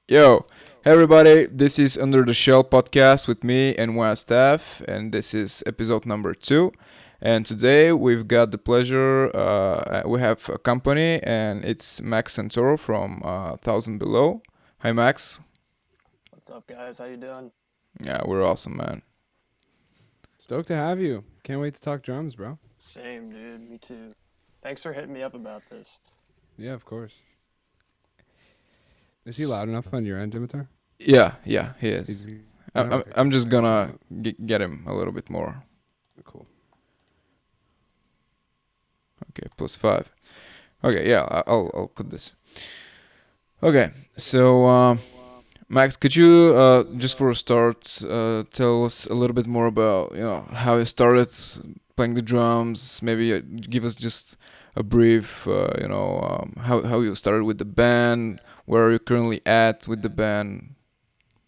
Yo, hey everybody, this is Under the Shell podcast with me and Wyatt Stav, and this is episode number 2. And today we've got the pleasure, we have a company, and it's Max Santoro from Thousand Below. Hi, Max. What's up, guys? How you doing? Yeah, we're awesome, man. Stoked to have you. Can't wait to talk drums, bro. Same, dude. Me too. Thanks for hitting me up about this. Yeah, of course. Is he S- loud enough on your end, Dimitar? yeah, he He's is. okay. I'm just Turn gonna him up. get him a little bit more. Cool. Okay, +5. Okay, yeah, I'll cut this. Okay, so Max, could you just for a start tell us a little bit more about how you started playing the drums? Maybe give us just a brief, how you started with the band, where are you currently at with the band?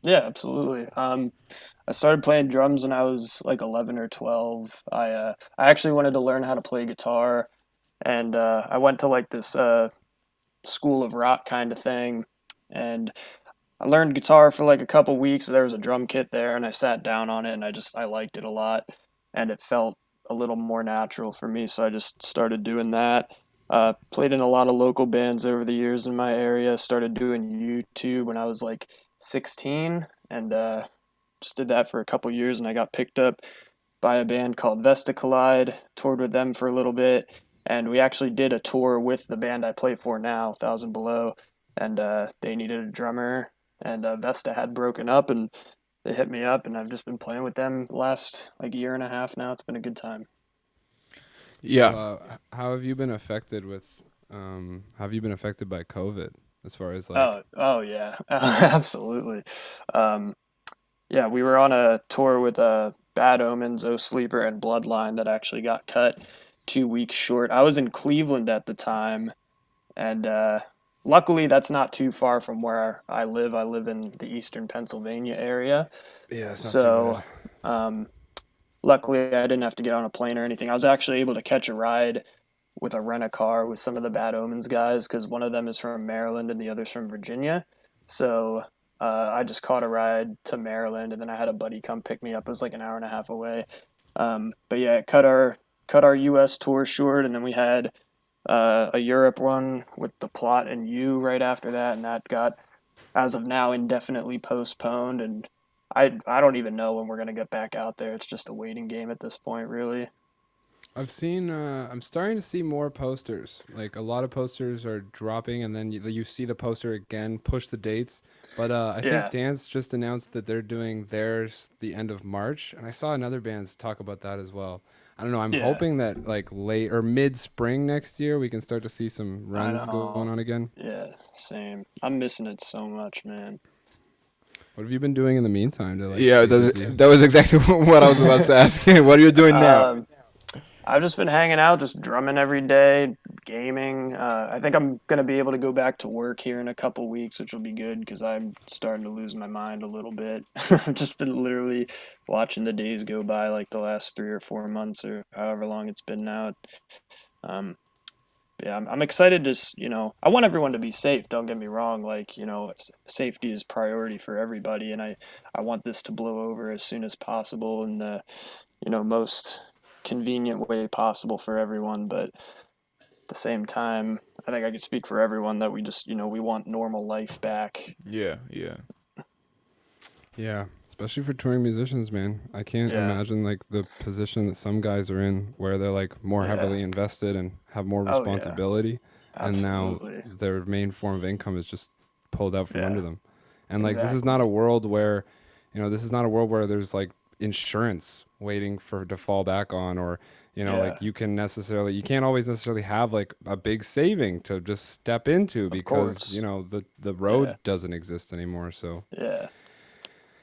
Yeah, absolutely. I started playing drums when I was like 11 or 12. I actually wanted to learn how to play guitar, and I went to like this school of rock kind of thing, and I learned guitar for like a couple weeks. But there was a drum kit there, and I sat down on it, and I liked it a lot, and it felt a little more natural for me. So I just started doing that. Played in a lot of local bands over the years in my area. Started doing YouTube when I was like 16, and just did that for a couple years, and I got picked up by a band called Vesta Collide. Toured with them for a little bit, and we actually did a tour with the band I play for now, Thousand Below, and they needed a drummer, and Vesta had broken up, and they hit me up, and I've just been playing with them the last like year and a half now. It's been a good time. So, Yeah, how have you been affected with? Have you been affected by COVID as far as like? Oh yeah, absolutely. Um, yeah, we were on a tour with Bad Omens, Oh Sleeper, and Bloodline that actually got cut 2 weeks short. I was in Cleveland at the time, and luckily that's not too far from where I live. I live in the eastern Pennsylvania area, Yeah, it's not too so bad. um, luckily I didn't have to get on a plane or anything. I was actually able to catch a ride with a rent a car with some of the Bad Omens guys because one of them is from Maryland and the other's from Virginia. So I just caught a ride to Maryland, and then I had a buddy come pick me up. It was like an hour and a half away. But yeah, it cut our U.S. tour short, and then we had a Europe one with the Plot and You right after that, and that got, as of now, indefinitely postponed. And I don't even know when we're gonna get back out there. It's just a waiting game at this point, really. I've seen. I'm starting to see more posters. Like a lot of posters are dropping, and then you see the poster again, push the dates. But I think Yeah, Dance just announced that they're doing theirs the end of March, and I saw another bands talk about that as well. I don't know. I'm yeah, hoping that like late or mid spring next year we can start to see some I runs going know. on again. Yeah, same. I'm missing it so much, man. What have you been doing in the meantime to like yeah, stay busy? that was exactly what I was about to ask. What are you doing now? um, I've just been hanging out, just drumming every day, gaming. I think I'm gonna be able to go back to work here in a couple weeks, which will be good because I'm starting to lose my mind a little bit. I've just been literally watching the days go by, like the last 3 or 4 months or however long it's been now. Um, yeah, I'm excited. Just I want everyone to be safe. Don't get me wrong. Like safety is priority for everybody, and I want this to blow over as soon as possible in the most convenient way possible for everyone. But at the same time, I think I could speak for everyone that we just we want normal life back. Yeah. Yeah, especially for touring musicians, man. I can't Yeah, imagine like the position that some guys are in where they're like more yeah, heavily invested and have more oh yeah, responsibility and now absolutely, their main form of income is just pulled out from yeah, under them. And like this is not exactly, a world where, this is not a world where there's like insurance waiting for to fall back on or yeah, like you can't always necessarily have like a big saving to just step into of because course, the yeah, road doesn't exist anymore. So yeah.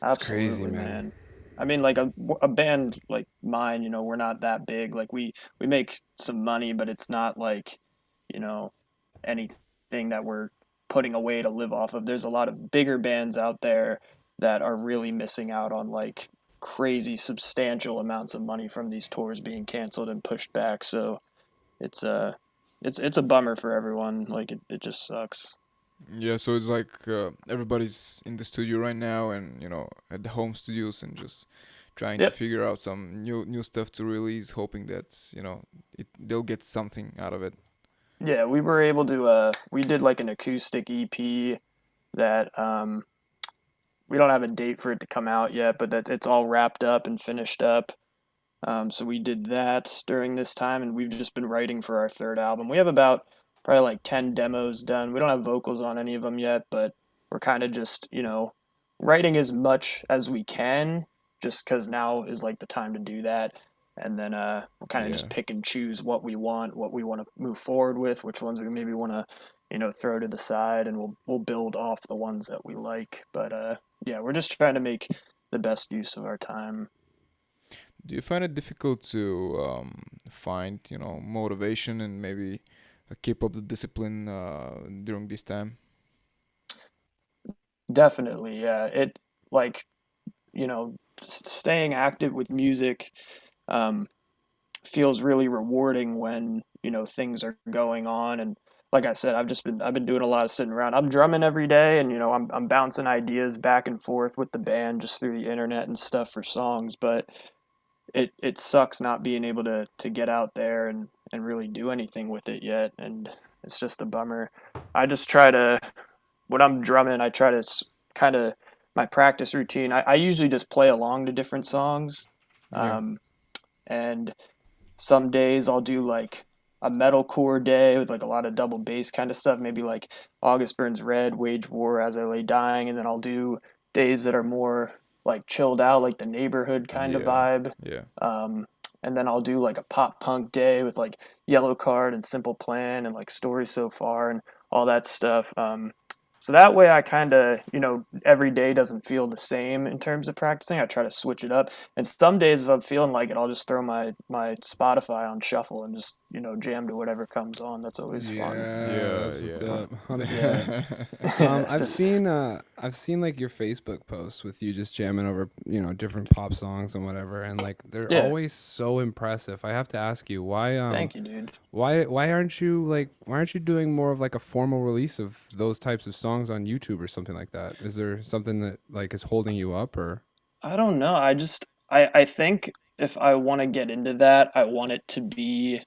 it's crazy, Absolutely, man. man. I mean, like a band like mine, we're not that big. Like we make some money, but it's not like, you know, anything that we're putting away to live off of. There's a lot of bigger bands out there that are really missing out on like crazy substantial amounts of money from these tours being canceled and pushed back. So it's it's a bummer for everyone. Like it just sucks. Yeah, so it's like everybody's in the studio right now, and at the home studios, and just trying to Yep. figure out some new stuff to release, hoping that they'll get something out of it. Yeah, we were able to we did like an acoustic EP that we don't have a date for it to come out yet, but that it's all wrapped up and finished up. So we did that during this time, and we've just been writing for our third album. We have about probably like 10 demos done. We don't have vocals on any of them yet, but we're kind of just, writing as much as we can just because now is like the time to do that. And then we'll kind of Yeah. just pick and choose what we want to move forward with, which ones we maybe want to, throw to the side, and we'll build off the ones that we like. But yeah, we're just trying to make the best use of our time. Do you find it difficult to find, motivation and maybe keep up the discipline during this time? Definitely, yeah. It like staying active with music um, feels really rewarding when things are going on. And like I said, I've been doing a lot of sitting around. I'm drumming every day, and I'm bouncing ideas back and forth with the band just through the internet and stuff for songs. But it sucks not being able to get out there and really do anything with it yet, and it's just a bummer. I just try to when I'm drumming, I try to kind of my practice routine. I usually just play along to different songs, Yeah. um, and some days I'll do like a metalcore day with like a lot of double bass kind of stuff, maybe like August Burns Red, Wage War, As I Lay Dying, and then I'll do days that are more like chilled out, like the Neighborhood kind of Yeah. vibe. Yeah. Um, and then I'll do like a pop punk day with like Yellow Card and Simple Plan and like Story So Far and all that stuff. So that way I kind of, every day doesn't feel the same in terms of practicing. I try to switch it up. And some days if I'm feeling like it, I'll just throw my Spotify on shuffle and just, jam to whatever comes on. That's always fun. Yeah, Yeah. that's what's Yeah. up. Yeah. 100%. Yeah, just I've seen like your Facebook posts with you just jamming over, different pop songs and whatever, and like they're yeah. always so impressive. I have to ask you, why Thank you, dude. why aren't you doing more of like a formal release of those types of songs on YouTube or something like that? Is there something that like is holding you up or I don't know. I think if I want to get into that, I want it to be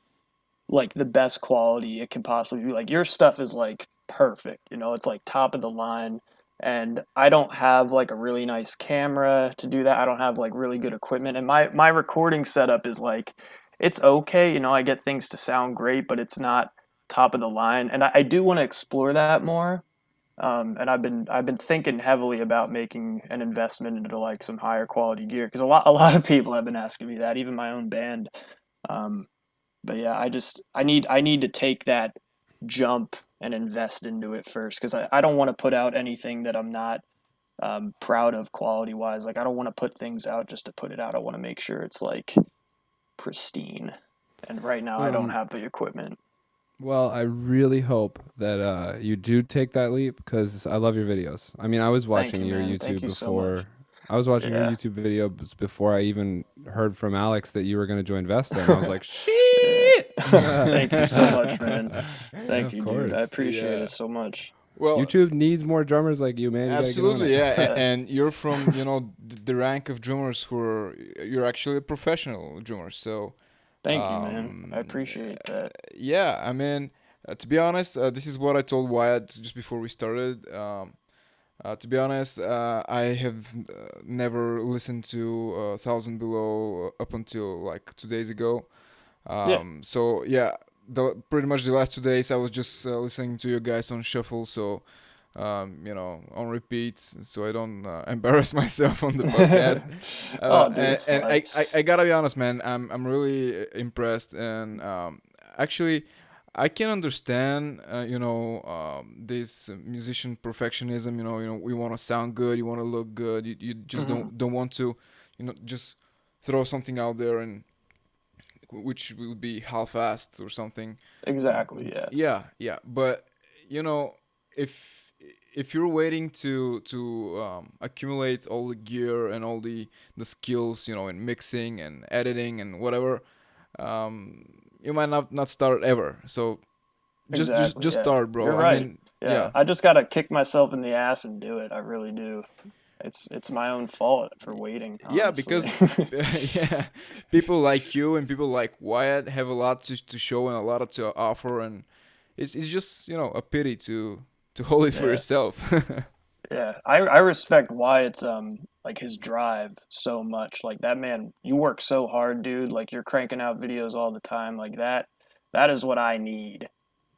like the best quality it can possibly be. Like your stuff is like perfect, it's like top of the line. And I don't have like a really nice camera to do that. I don't have like really good equipment. And my recording setup is like it's okay, I get things to sound great, but it's not top of the line. And I do want to explore that more. And I've been thinking heavily about making an investment into like some higher quality gear because a lot of people have been asking me that, even my own band. Um, but yeah, I need to take that jump and invest into it first because I don't want to put out anything that I'm not proud of quality wise. Like I don't want to put things out just to put it out. I want to make sure it's like pristine. And right now I don't um have the equipment. well, I really hope that you do take that leap because I love your videos. I mean, I was Thank watching you, your man. Thank YouTube you so much. before. I was watching your Yeah. YouTube videos before I even heard from Alex that you were going to join Vesta, and I was like, Yeah. "Shit!" Thank you so much, man. Thank Of you, dude. I course. appreciate Yeah. it so much. Well, YouTube needs more drummers like you, man. You got to get on absolutely, it. yeah. And you're from, the rank of drummers you're actually a professional drummer. So, Thank you, man. I um, appreciate that. yeah, I mean, to be honest, this is what I told Wyatt just before we started. To be honest, I have never listened to Thousand Below up until like 2 days ago. Yeah. So yeah, pretty much the last 2 days I was just listening to you guys on shuffle. So on repeat, so I don't embarrass myself on the podcast. Oh, dude, And it's and fine. I gotta be honest, man. I'm really impressed, and actually, I can understand, this musician perfectionism. We want to sound good, you want to look good. You just Hmm. don't want to, just throw something out there and which would be half-assed or something. Exactly. Yeah. Yeah, yeah, but you know, if you're waiting to accumulate all the gear and all the skills, in mixing and editing and whatever, you might not start ever. So just Exactly. Yeah. start, You're bro. I right. mean, Yeah, Yeah, I just gotta kick myself in the ass and do it. I really do. It's my own fault for waiting, yeah, honestly. because yeah, people like you and people like Wyatt have a lot to show and a lot to offer, and it's just a pity to hold it for Yeah, yourself. yeah. I respect Wyatt's like his drive so much. Like that man, you work so hard, dude. Like you're cranking out videos all the time. Like that is what I need.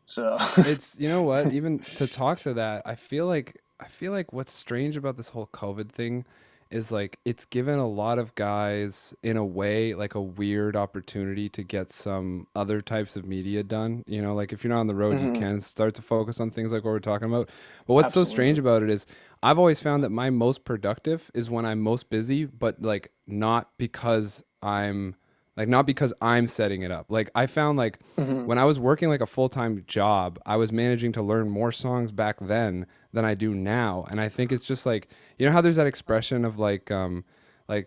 So It's you know what, even to talk to that, I feel like what's strange about this whole COVID thing is like it's given a lot of guys in a way like a weird opportunity to get some other types of media done. You know, like if you're not on the road, you mhm, can start to focus on things like what we're talking about. But what's so strange absolutely. about it is I've always found that my most productive is when I'm most busy, but like not because I'm setting it up. Like I found like Mhm. when I was working like a full-time job, I was managing to learn more songs back then than I do now. And I think it's just like, you know how there's that expression of like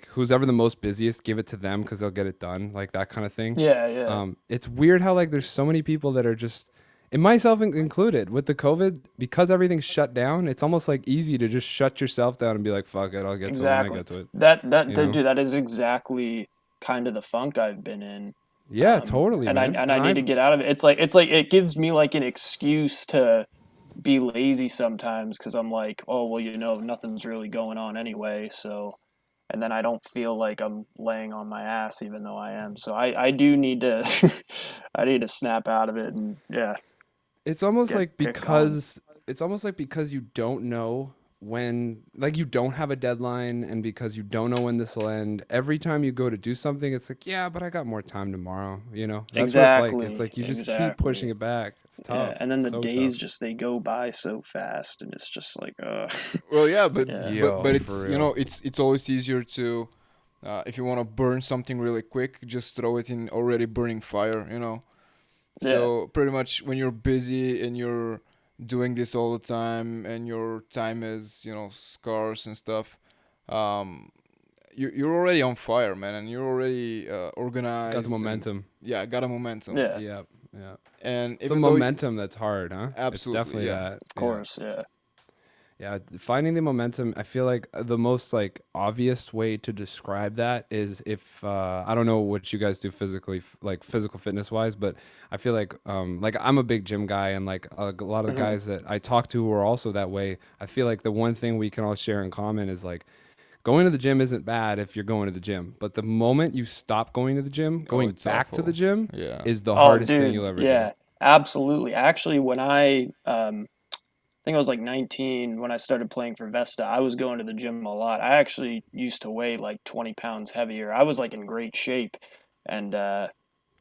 who's ever the most busiest, give it to them because they'll get it done, like that kind of thing. Yeah, yeah. It's weird how like there's so many people that are just, and myself included, with the COVID, because everything's shut down, it's almost like easy to just shut yourself down and be like, fuck it, I'll get to it when I Exactly. get to it, That you know? dude, that is exactly kind of the funk I've been in. Yeah, totally, And I man. and I And need to I've get out of it. It's like it gives me like an excuse to be lazy sometimes because I'm like, oh well, nothing's really going on anyway, so and then I don't feel like I'm laying on my ass even though I am. So I do need to I need to snap out of it and yeah, it's almost like get going. because you don't know when, like, you don't have a deadline, and because you don't know when this will end, every time you go to do something it's like, yeah, but I got more time tomorrow, you know? That's what it's Exactly, like you just keep pushing exactly. it back. It's Yeah, tough. and then It's the so tough. days just they go by so fast and it's just like Well, yeah, but yeah. but Yo, but for it's real. it's always easier to if you want to burn something really quick, just throw it in already burning fire. Yeah. So pretty much when you're busy and you're doing this all the time and your time is scarce and stuff, um, you're already on fire, man, and you're already Got the organized and momentum. yeah, got a momentum. Yeah. Yeah, yeah. And It's the even though momentum that's hard, huh? It's absolutely, definitely yeah, that. Of Yeah. course, yeah. Yeah, finding the momentum. I feel like the most like obvious way to describe that is if I don't know what you guys do physically, like physical fitness wise, but I feel like I'm a big gym guy, and like a lot of the Hmm. guys that I talk to who are also that way. I feel like the one thing we can all share in common is like going to the gym isn't bad if you're going to the gym, but the moment you stop going to the gym, oh, going it's back to the awful. gym Yeah. is the Oh, hardest thing dude, you'll ever do. yeah, absolutely. Actually, when I think I was like 19 when I started playing for Vesta, I was going to the gym a lot. I actually used to weigh like 20 pounds heavier. I was like in great shape and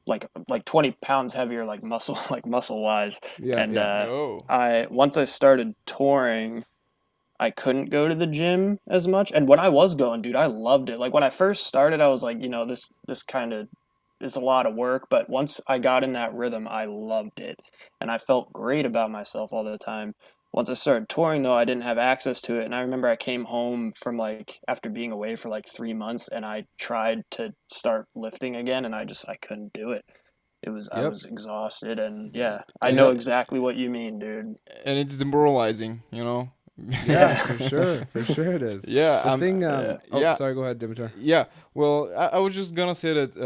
like 20 pounds heavier like muscle like muscle wise. Yeah, And yeah. Oh. I once I started touring, I couldn't go to the gym as much. And when I was going, dude, I loved it. Like when I first started, I was like, this kind of is a lot of work, but once I got in that rhythm, I loved it. And I felt great about myself all the time. Once I started touring though, I didn't have access to it. And I remember I came home from like after being away for like 3 months and I tried to start lifting again and I couldn't do it. I Yep. was exhausted and yeah, I And know exactly what you mean, dude. it's demoralizing. Yeah, Yeah. for sure. For sure it is. Yeah, The thing Yeah. oh, yeah, sorry, go ahead, Dimitar. yeah. Well, I was just gonna say that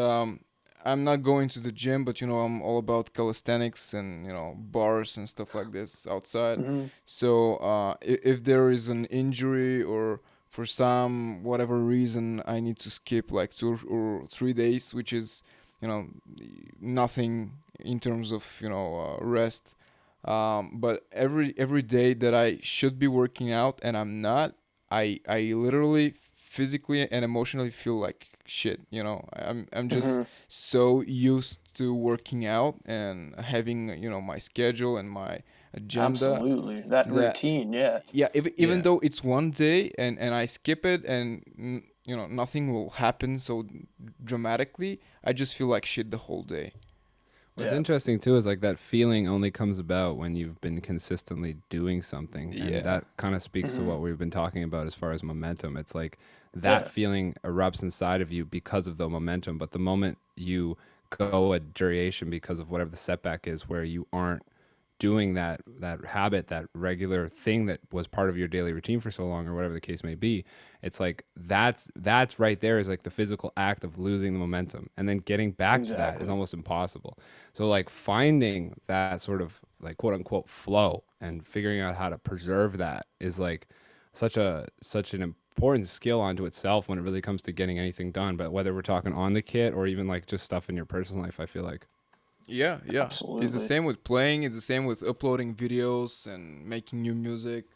I'm not going to the gym, but I'm all about calisthenics and bars and stuff like this outside. Hmm. So if there is an injury or for some whatever reason I need to skip like 2 or 3 days, which is you know nothing in terms of rest. But every day that I should be working out and I'm not, I literally physically and emotionally feel like shit. I'm just Hmm. so used to working out and having my schedule and my agenda Absolutely. That that routine, yeah. yeah, even Yeah. though it's one day and I skip it and nothing will happen so dramatically, I just feel like shit the whole day. What's Yeah. interesting too is like that feeling only comes about when you've been consistently doing something. And Yeah. that kind of speaks to Hmm. what we've been talking about as far as momentum. It's like that Yeah. feeling erupts inside of you because of the momentum. But the moment you go a duration because of whatever the setback is, where you aren't doing that habit, that regular thing that was part of your daily routine for so long, or whatever the case may be. It's like that's right there is like the physical act of losing the momentum, and then getting back to that is Exactly. almost impossible. So like finding that sort of like quote unquote flow and figuring out how to preserve that is like such an important skill onto itself when it really comes to getting anything done. But whether we're talking on the kit or even like just stuff in your personal life, I feel like. Yeah, yeah. It's the Absolutely. same with playing. It's the same with uploading videos and making new music.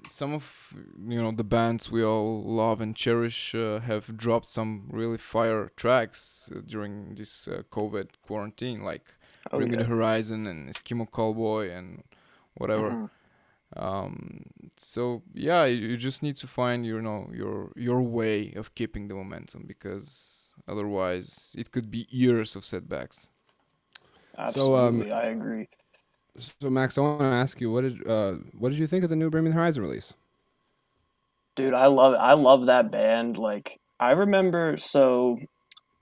Some of the bands we all love and cherish have dropped some really fire tracks during this COVID quarantine, like Oh Bring Me the yeah. Horizon and Eskimo Cowboy and whatever. Hmm. So yeah, you just need to find your way of keeping the momentum, because otherwise it could be years of setbacks. So Absolutely, I agree. so Max, I want to ask you, what did you think of the new Bring Me the Horizon release? Dude, I love it. I love that band. Like I remember, so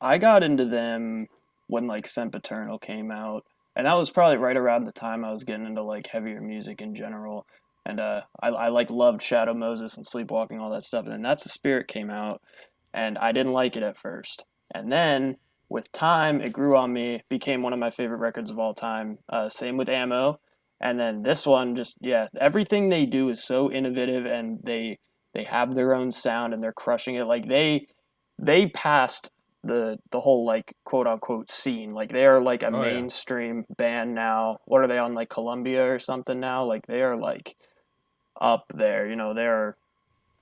I got into them when like Sempiternal came out, and that was probably right around the time I was getting into like heavier music in general. And I like loved Shadow Moses and Sleepwalking, all that stuff. And then That's the Spirit came out, and I didn't like it at first. And then with time, it grew on me, became one of my favorite records of all time. Same with Ammo. And then this one, just yeah, everything they do is so innovative, and they have their own sound, and they're crushing it. Like they passed the whole like quote unquote scene. Like they are like a Oh yeah. mainstream band now. What are they on, like Columbia or something now? Like they are like up there. They're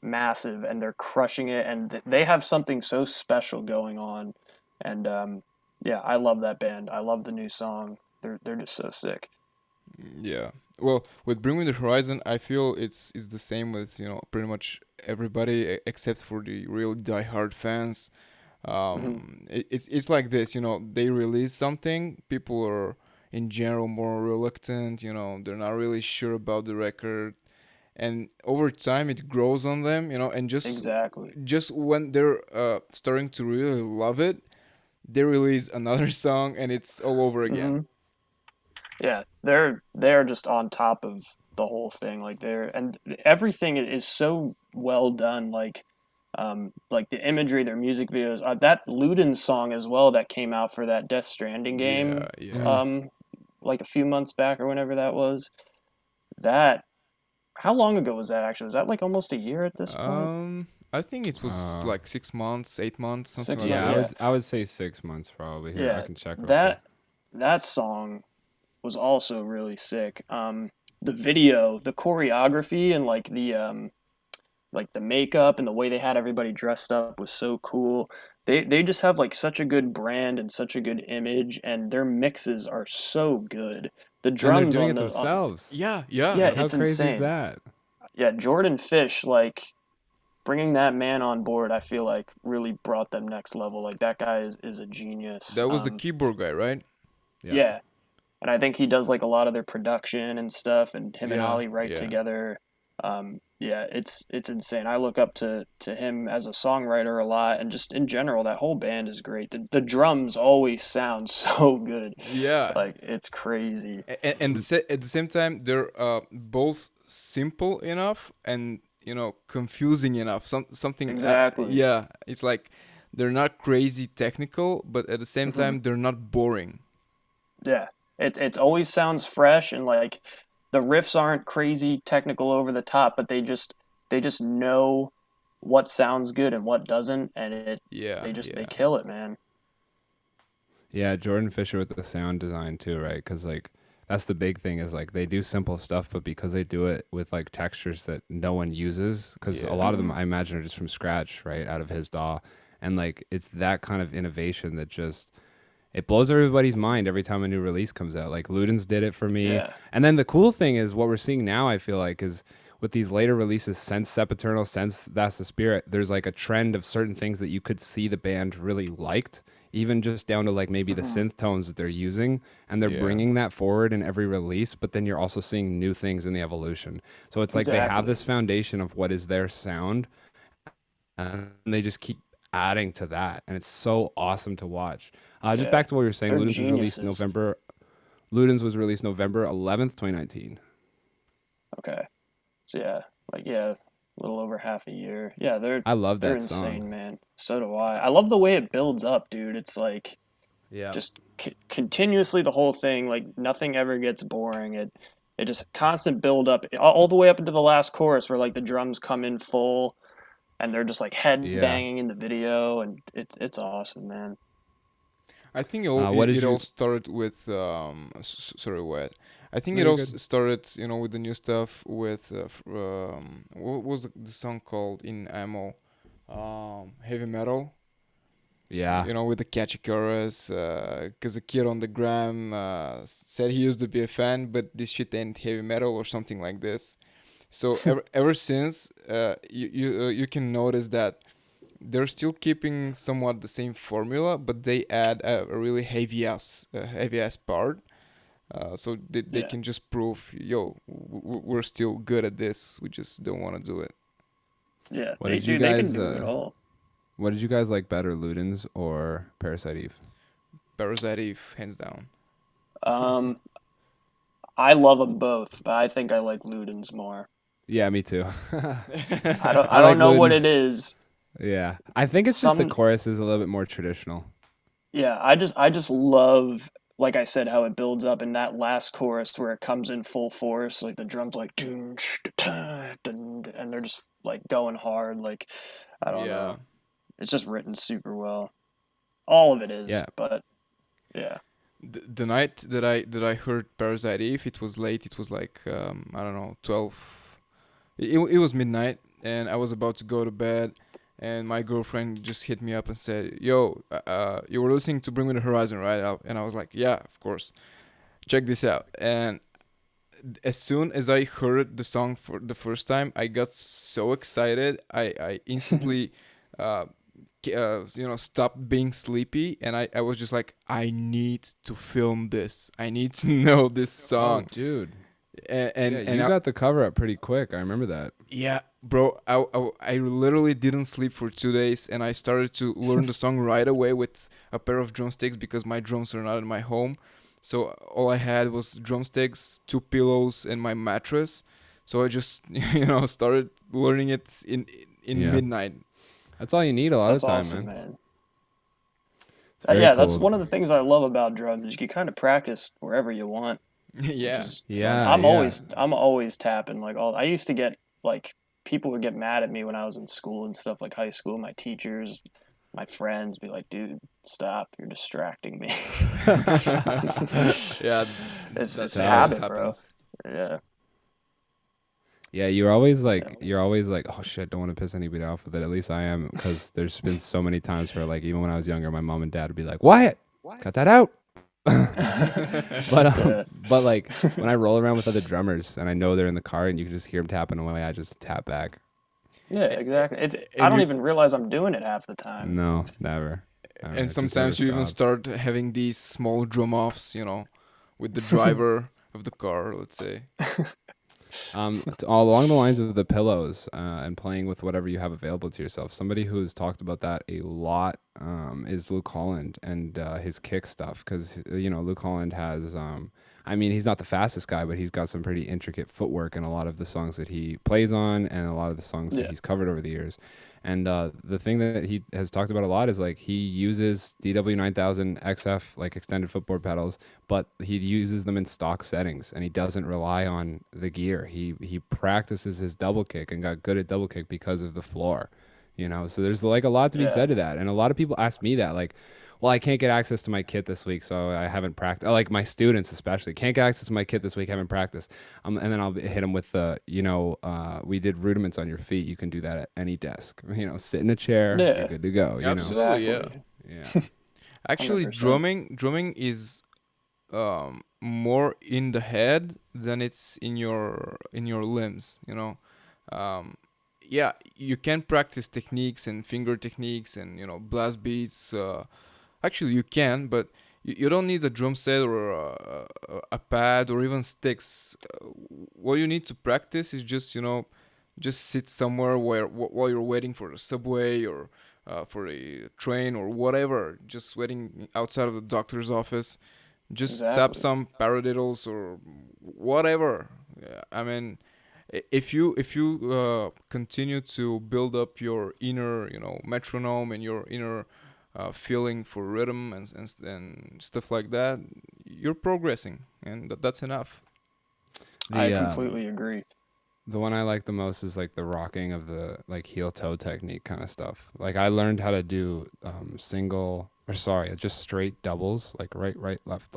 massive, and they're crushing it, and they have something so special going on. And yeah, I love that band. I love the new song. They're just so sick. Yeah. Well, with Bring Me the Horizon, I feel it's the same with pretty much everybody except for the real diehard fans. Hmm. It's like this. They release something, people are in general more reluctant. They're not really sure about the record, and over time it grows on them. And Exactly. just when they're starting to really love it, they release another song, and it's all over again. Hmm. Yeah, they're just on top of the whole thing. Like and everything is so well done. Like the imagery, their music videos, that Luden song as well that came out for that Death Stranding Yeah, game, yeah. Mhm. um, like a few months back or whenever that was. That How long ago was that actually? Was that like almost a year at this point? I think it was Uh, like 6 months, 8 months, something Six like months. yeah, Yeah, this. I would say 6 months probably. Here, I yeah. can check real quick. That song was also really sick. The video, the choreography, and like the makeup and the way they had everybody dressed up was so cool. They just have like such a good brand and such a good image, and their mixes are so good. The And they're drums doing on it the themselves. Yeah, yeah, yeah, Like how it's crazy is insane. that? Yeah, Jordan Fish, like bringing that man on board, I feel like really brought them next level. Like that guy is a genius. that was the keyboard guy, right? Yeah. Yeah, and I think he does like a lot of their production and stuff, and him and Yeah, Ollie write yeah, together. Yeah, it's insane. I look up to him as a songwriter a lot, and just in general, that whole band is great. The drums always sound so good, yeah. like it's crazy. And at the same time, they're both simple enough and confusing enough. Something. Exactly. Yeah, it's like they're not crazy technical, but at the same Hmm. time, they're not boring. Yeah, it always sounds fresh, and like the riffs aren't crazy technical over the top, but they just know what sounds good and what doesn't, and Yeah, they yeah, kill it, man. Yeah, Jordan Fisher with the sound design too, right? Because like that's the big thing is like they do simple stuff, but because they do it with like textures that no one uses, because a yeah. lot of them Hmm. I imagine are just from scratch, right, out of his DAW, and like it's that kind of innovation that just it blows everybody's mind every time a new release comes out. Like Ludens did it for me, Yeah. and then the cool thing is what we're seeing now. I feel like is with these later releases, since Sepaternal, since That's the Spirit, there's like a trend of certain things that you could see the band really liked, even just down to like maybe the Hmm. synth tones that they're using, and they're Yeah. bringing that forward in every release. But then you're also seeing new things in the evolution. So it's like they have Exactly. this foundation of what is their sound, and they just keep adding to that, and it's so awesome to watch. Just Yeah. back to what you were saying, They're Ludens was released geniuses. November Ludens was released November 11th, 2019. Okay. So yeah, a little over half a year. Yeah, I love they're that insane, song. man. So do I. I love the way it builds up, dude. It's like Yeah. just continuously the whole thing, like nothing ever gets boring. It just constant build up all the way up into the last chorus where like the drums come in full and they're just like head Yeah. banging in the video, and it's awesome, man. I think What did it all you? started with sorry, what? I think No, it you're all good. started, with the new stuff with what was the song called in Ammo, heavy metal. Yeah. With the catchy chorus. Because a kid on the gram said he used to be a fan, but this shit ain't heavy metal or something like this. So ever since, you can notice that they're still keeping somewhat the same formula, but they add a really heavy ass part. So they Yeah, can just prove, yo, we're still good at this. We just don't want to do it. yeah. What did you They can guys? do it all. What did you guys like better, Ludens or Parasite Eve? Parasite Eve, hands down. Um, I love them both, but I think I like Ludens more. Yeah, me too. I I don't like know what it Ludens. is. Yeah, I think it's just the Some chorus is a little bit more traditional. Yeah, I just love, like I said, how it builds up in that last chorus where it comes in full force, like the drums like dun, sh, da, dun, dun, and they're just like going hard. Like I don't Yeah. know, it's just written super well. All of it is, Yeah. but yeah, The night that I heard Parasite Eve, it was late. It was like I don't know, 12. It was midnight, and I was about to go to bed, and my girlfriend just hit me up and said, "Yo, you were listening to Bring Me the Horizon, right?" And I was like, "Yeah, of course. Check this out." And as soon as I heard the song for the first time, I got so excited. I instantly, uh, stopped being sleepy, and I was just like, I need to film this. I need to know this Oh, song. dude. And Yeah, and you I, got the cover up pretty quick. I remember that. yeah, bro, I literally didn't sleep for 2 days, and I started to learn the song right away with a pair of drumsticks because my drums are not in my home. So all I had was drumsticks, two pillows, and my mattress. So I just started learning it in Yeah, midnight. that's all you need a lot of that's time, awesome, man. man. It's very Yeah, that's cool. one of the things I love about drums. You can kind of practice wherever you want, which Yeah. is fun. Yeah, yeah. I'm always tapping. Like all I used to get like people would get mad at me when I was in school and stuff, like high school. My teachers, my friends, be like, "Dude, stop! You're distracting me." Yeah, It's a that always Tough. habit, bro. happens. Yeah, Yeah, you're always like, oh shit, don't want to piss anybody off with it. At least I am, because there's been so many times where, like, even when I was younger, my mom and dad would be like, Wyatt, cut that out. but yeah, but like when I roll around with other drummers and I know they're in the car and you can just hear them tapping away, I just tap back. yeah, exactly. I And don't you even realize I'm doing it half the time. No, never. and It just never sometimes you even stops. start having these small drum offs, with the driver of the car, let's say. All along the lines of the pillows and playing with whatever you have available to yourself. Somebody who's talked about that a lot is Luke Holland and his kick stuff, because Luke Holland has. I mean, he's not the fastest guy, but he's got some pretty intricate footwork in a lot of the songs that he plays on and a lot of the songs that Yeah, he's covered over the years. And the thing that he has talked about a lot is like he uses DW9000 XF like extended footboard pedals, but he uses them in stock settings and he doesn't rely on the gear. He practices his double kick and got good at double kick because of the floor. So there's like a lot to be yeah, said to that. And a lot of people ask me that, like, well, I can't get access to my kit this week, so I haven't practiced. Like my students especially can't get access to my kit this week, haven't practiced. And then I'll hit them with the, we did rudiments on your feet. You can do that at any desk. Sit in a chair, you're yeah, good to go. Absolutely, yeah. exactly. Yeah. Actually, 100%. drumming is more in the head than it's in your limbs. Yeah, you can practice techniques and finger techniques and blast beats. Actually, you can, but you don't need a drum set or a pad or even sticks. What you need to practice is just sit somewhere while you're waiting for the subway or for a train or whatever, just waiting outside of the doctor's office. Just tap Exactly. some paradiddles or whatever. I mean, if you continue to build up your inner, metronome and your inner feeling for rhythm and stuff like that, you're progressing, and that's enough. I The completely agree. The one I like the most is like the rocking of the like heel toe technique kind of stuff. Like I learned how to do just straight doubles, like right left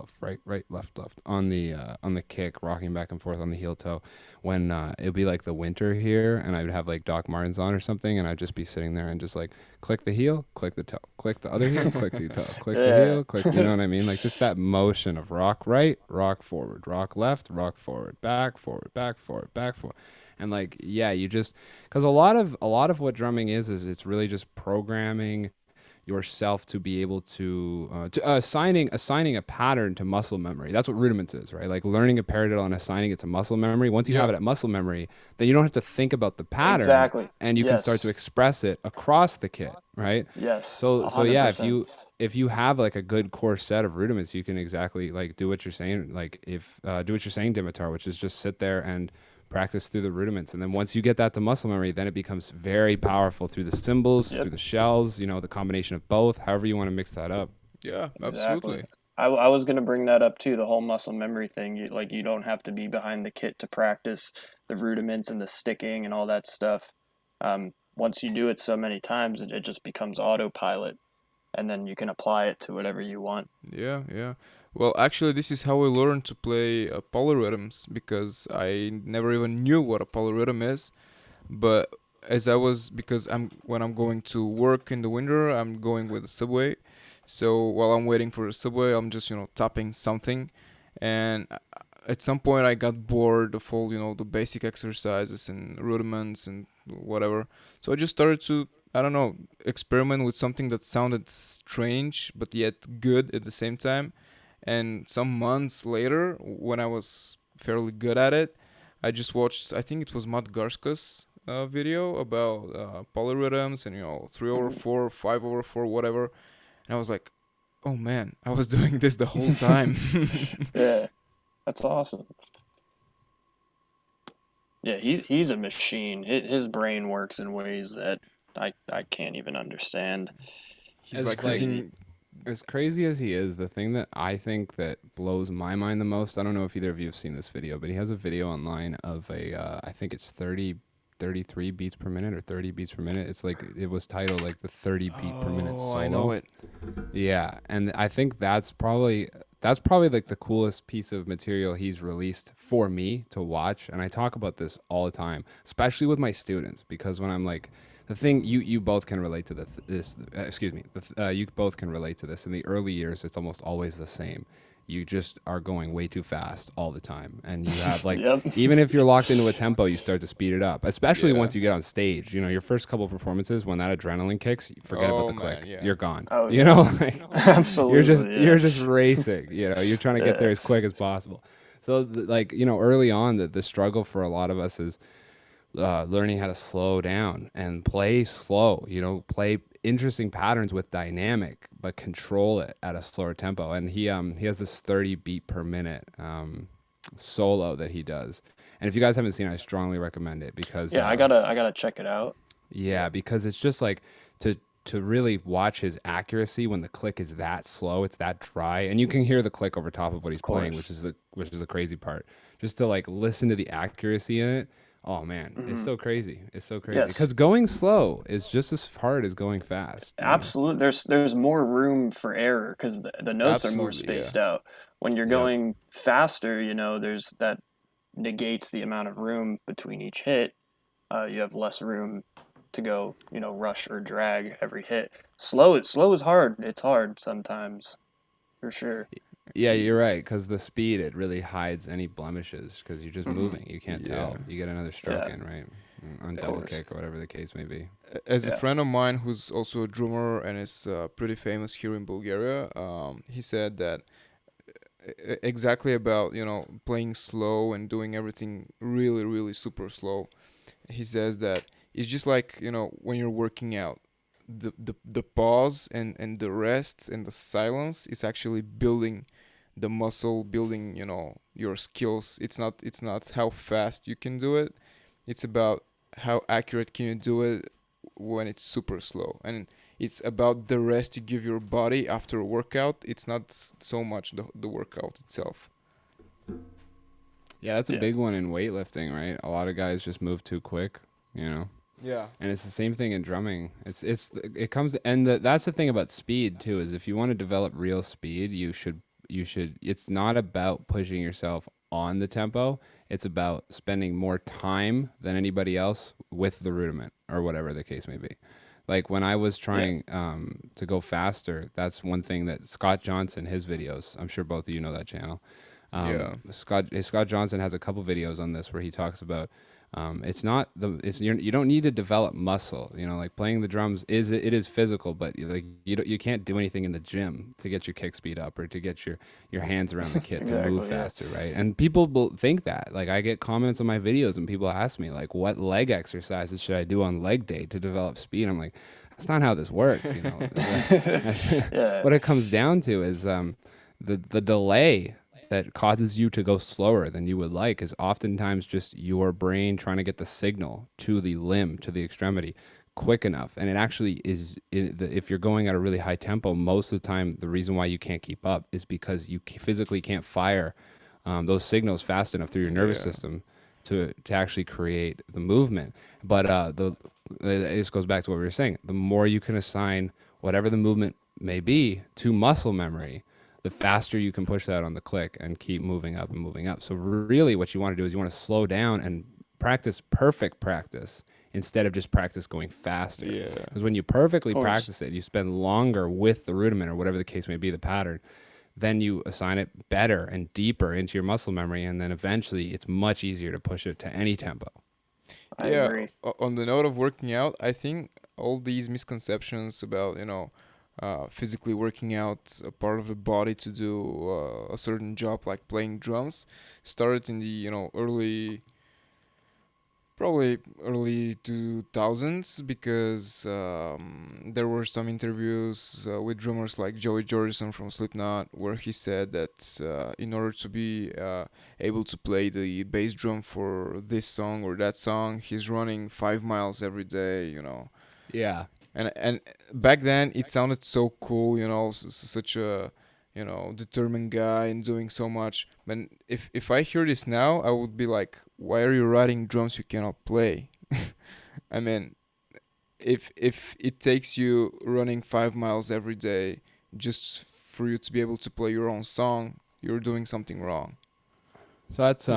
on the kick, rocking back and forth on the heel toe. When it'd be like the winter here, and I'd have like Doc Martens on or something, and I'd just be sitting there and just like click the heel, click the toe, click the other heel, click the toe, click the Yeah. heel, click. You know what I mean? Like just that motion of rock right, rock forward, rock left, rock forward, back forward, back forward, back forward. And like yeah, you just because a lot of what drumming is it's really just programming yourself to be able to assigning a pattern to muscle memory. That's what rudiments is, right? Like learning a paradiddle and assigning it to muscle memory. Once you have Yeah. it at muscle memory, then you don't have to think about the pattern, Exactly. and you can start to Yes. express it across the kit, right? Yes. So yeah, if 100%. you have like a good core set of rudiments, you can exactly like do what you're saying. Like if do what you're saying, Dimitar, which is just sit there and practice through the rudiments, and then once you get that to muscle memory, then it becomes very powerful through the cymbals, through Yep. the shells, the combination of both, however you want to mix that up. Yeah, Exactly. absolutely. I was gonna bring that up too. The whole muscle memory thing. You don't have to be behind the kit to practice the rudiments and the sticking and all that stuff. Once you do it so many times, it just becomes autopilot, and then you can apply it to whatever you want. Yeah, yeah. Well, actually, this is how I learned to play polyrhythms, because I never even knew what a polyrhythm is. But because I'm when I'm going to work in the winter, I'm going with the subway. So while I'm waiting for the subway, I'm just tapping something, and at some point I got bored of all the basic exercises and rudiments and whatever. So I just started to, I don't know, experiment with something that sounded strange but yet good at the same time. And some months later, when I was fairly good at it, I just watched, I think it was Matt Garska's video about polyrhythms and 3/4, 5/4, whatever. And I was like, oh man, I was doing this the whole time. Yeah, that's awesome. Yeah, he's a machine. His brain works in ways that I can't even understand. He's As like like Crazy. using. as crazy as he is, the thing that I think that blows my mind the most, I don't know if either of you have seen this video, but he has a video online of I think it's 33 beats per minute or 30 beats per minute. It's like it was titled like the 30 beat per minute Oh, I know solo. it. Yeah, and I think that's probably like the coolest piece of material he's released for me to watch. And I talk about this all the time, especially with my students, because when I'm like the thing you both can relate to this excuse me, you both can relate to this. In the early years, it's almost always the same. You just are going way too fast all the time, and you have like Yep. even if you're locked into a tempo, you start to speed it up, especially Yeah. once you get on stage. Your first couple performances, when that adrenaline kicks, forget about Oh the man, click, yeah. you're gone. Oh You yeah. know, like Absolutely. you're Yeah. just racing. You're trying to get there Yeah. as quick as possible. So like early on, the struggle for a lot of us is learning how to slow down and play slow. Play interesting patterns with dynamic, but control it at a slower tempo. And he has this 30 beat per minute solo that he does. And if you guys haven't seen it, I strongly recommend it because Yeah. I gotta check it out. yeah, because it's just like to really watch his accuracy when the click is that slow, it's that dry, and you can hear the click over top of what he's Of playing, course. which is the crazy part. Just to like listen to the accuracy in it. Oh man, it's Hmm. so crazy. It's so crazy Yes. because going slow is just as hard as going fast. Absolutely. There's more room for error because the notes are more Absolutely, yeah. spaced out. When you're Yep. going faster, there's that negates the amount of room between each hit. You have less room to go, rush or drag every hit. Slow is hard. It's hard sometimes, for sure. Yeah, you're right. Because the speed, it really hides any blemishes because you're just Hmm. moving. You can't Yeah. tell. You get another stroke Yeah, in, right? On of double course. kick or whatever the case may be. As a Yeah. friend of mine who's also a drummer and is pretty famous here in Bulgaria, he said that exactly about playing slow and doing everything really really super slow. He says that it's just like when you're working out, the pause and the rest and the silence is actually building the muscle building, your skills. It's not how fast you can do it. It's about how accurate can you do it when it's super slow. And it's about the rest you give your body after a workout. It's not so much the workout itself. Yeah, that's a Yeah. big one in weightlifting, right? A lot of guys just move too quick, you know. Yeah. And it's the same thing in drumming. It comes and that's the thing about speed too, is if you want to develop real speed, you should it's not about pushing yourself on the tempo. It's about spending more time than anybody else with the rudiment or whatever the case may be. Like when I was Yeah. trying to go faster, that's one thing that Scott Johnson, his videos, I'm sure both of you know that channel. Yeah. Scott Johnson has a couple videos on this where he talks about it's not the it's you don't need to develop muscle. Like playing the drums it is physical, but like you can't do anything in the gym to get your kick speed up or to get your hands around the kit to move Exactly. Yeah. faster, right? And people will think that. Like I get comments on my videos and people ask me like, what leg exercises should I do on leg day to develop speed? I'm like, that's not how this works. Yeah. What it comes down to is the delay that causes you to go slower than you would like is oftentimes just your brain trying to get the signal to the limb, to the extremity quick enough. And it actually is, if you're going at a really high tempo, most of the time, the reason why you can't keep up is because you physically can't fire those signals fast enough through your nervous Yeah. system to actually create the movement. But this goes back to what we were saying. The more you can assign whatever the movement may be to muscle memory, the faster you can push that on the click and keep moving up and moving up. So really what you want to do is you want to slow down and practice perfect practice instead of just practice going faster. Yeah. Because when you perfectly course. practice it, you spend longer with the rudiment or whatever the case may be, the pattern, then you assign it better and deeper into your muscle memory, and then eventually it's much easier to push it to any tempo. I Yeah. agree. On the note of working out, I think all these misconceptions about, physically working out a part of the body to do a certain job like playing drums started in the, probably early 2000s, because there were some interviews with drummers like Joey Jordison from Slipknot, where he said that in order to be able to play the bass drum for this song or that song, he's running 5 miles every day, Yeah. and back then it sounded so cool, such a determined guy and doing so much. But if I hear this now, I would be like, why are you writing drums you cannot play? I mean, if it takes you running 5 miles every day just for you to be able to play your own song, you're doing something wrong. So that's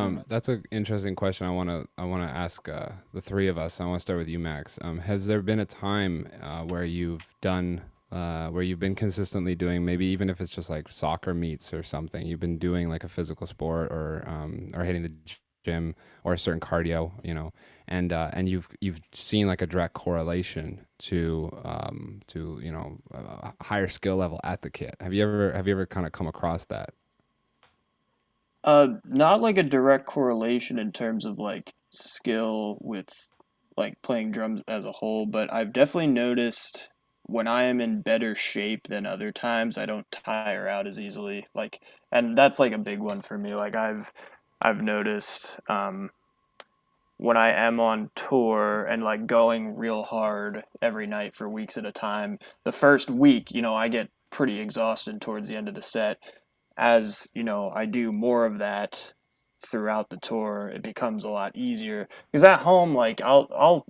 an interesting question. I wanna ask the three of us. I want to start with you, Max. Has there been a time where you've been consistently doing, maybe even if it's just like soccer meets or something, you've been doing like a physical sport or hitting the gym or a certain cardio, and you've seen like a direct correlation to a higher skill level at the kit. Have you ever kind of come across that? Not like a direct correlation in terms of like skill with like playing drums as a whole, but I've definitely noticed when I am in better shape than other times, I don't tire out as easily. Like, and that's like a big one for me. Like I've noticed when I am on tour and like going real hard every night for weeks at a time, the first week, I get pretty exhausted towards the end of the set. As, I do more of that throughout the tour, it becomes a lot easier. Because at home, like I'll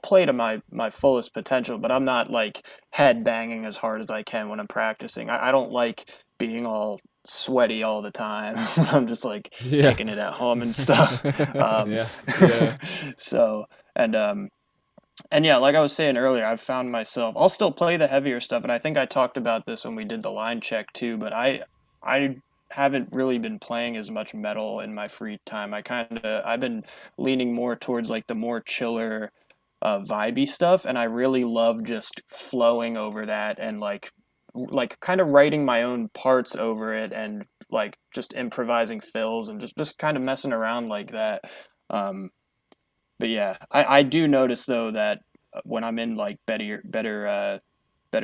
play to my fullest potential, but I'm not like head banging as hard as I can when I'm practicing. I don't like being all sweaty all the time when I'm just like Yeah. kicking it at home and stuff. Um, Yeah. Yeah. so and yeah, like I was saying earlier, I've found myself I'll still play the heavier stuff, and I think I talked about this when we did the line check too, but I haven't really been playing as much metal in my free time. I've been leaning more towards like the more chiller vibey stuff, and I really love just flowing over that and like kind of writing my own parts over it and like just improvising fills and just kind of messing around like that. Um but yeah, I do notice though that when I'm in like better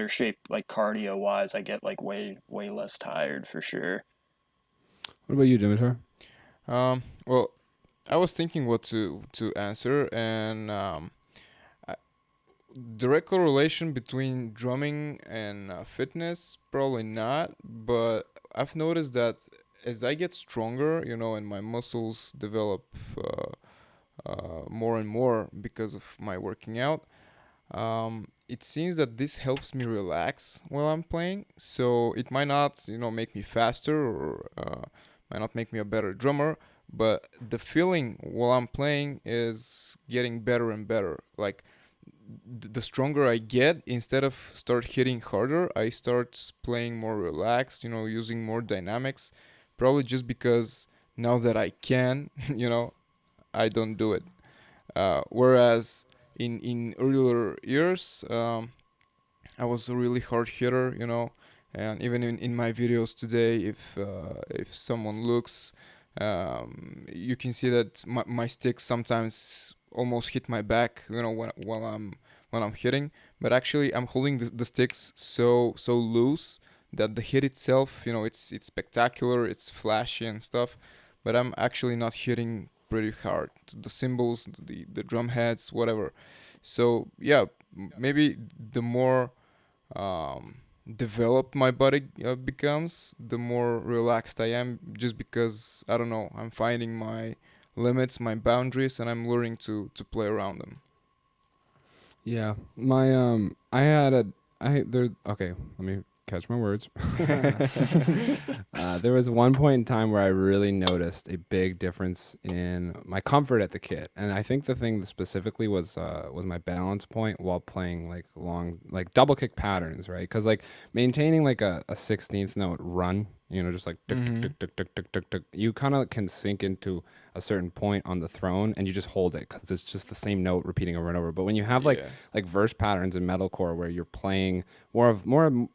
shape like cardio wise, I get like way less tired for sure. What about you, Dimitar? Well, I was thinking what to answer, and I, direct correlation between drumming and fitness, probably not. But I've noticed that as I get stronger, and my muscles develop more and more because of my working out. It seems that this helps me relax while I'm playing. So it might not, make me faster or might not make me a better drummer, but the feeling while I'm playing is getting better and better. Like the stronger I get, instead of start hitting harder, I start playing more relaxed, using more dynamics. Probably just because now that I can, I don't do it. Whereas in earlier years, I was a really hard hitter, and even in my videos today, if someone looks, you can see that my sticks sometimes almost hit my back, while I'm hitting. But actually, I'm holding the sticks so loose that the hit itself, it's spectacular, it's flashy and stuff, but I'm actually not hitting pretty hard. The cymbals, the drum heads, whatever. So yeah, maybe the more developed my body becomes, the more relaxed I am. Just because I don't know, I'm finding my limits, my boundaries, and I'm learning to play around them. Yeah, my I had a I there. Okay, let me catch my words. There was one point in time where I really noticed a big difference in my comfort at the kit, and I think the thing that specifically was my balance point while playing like long, like double kick patterns, right? Because like maintaining like a 16th note run, just like tuk, tuk, Mm-hmm. tuk, tuk, tuk, tuk, tuk, tuk, you kind of can sink into a certain point on the throne, and you just hold it because it's just the same note repeating over and over. But when you have Yeah. like verse patterns in metalcore where you're playing more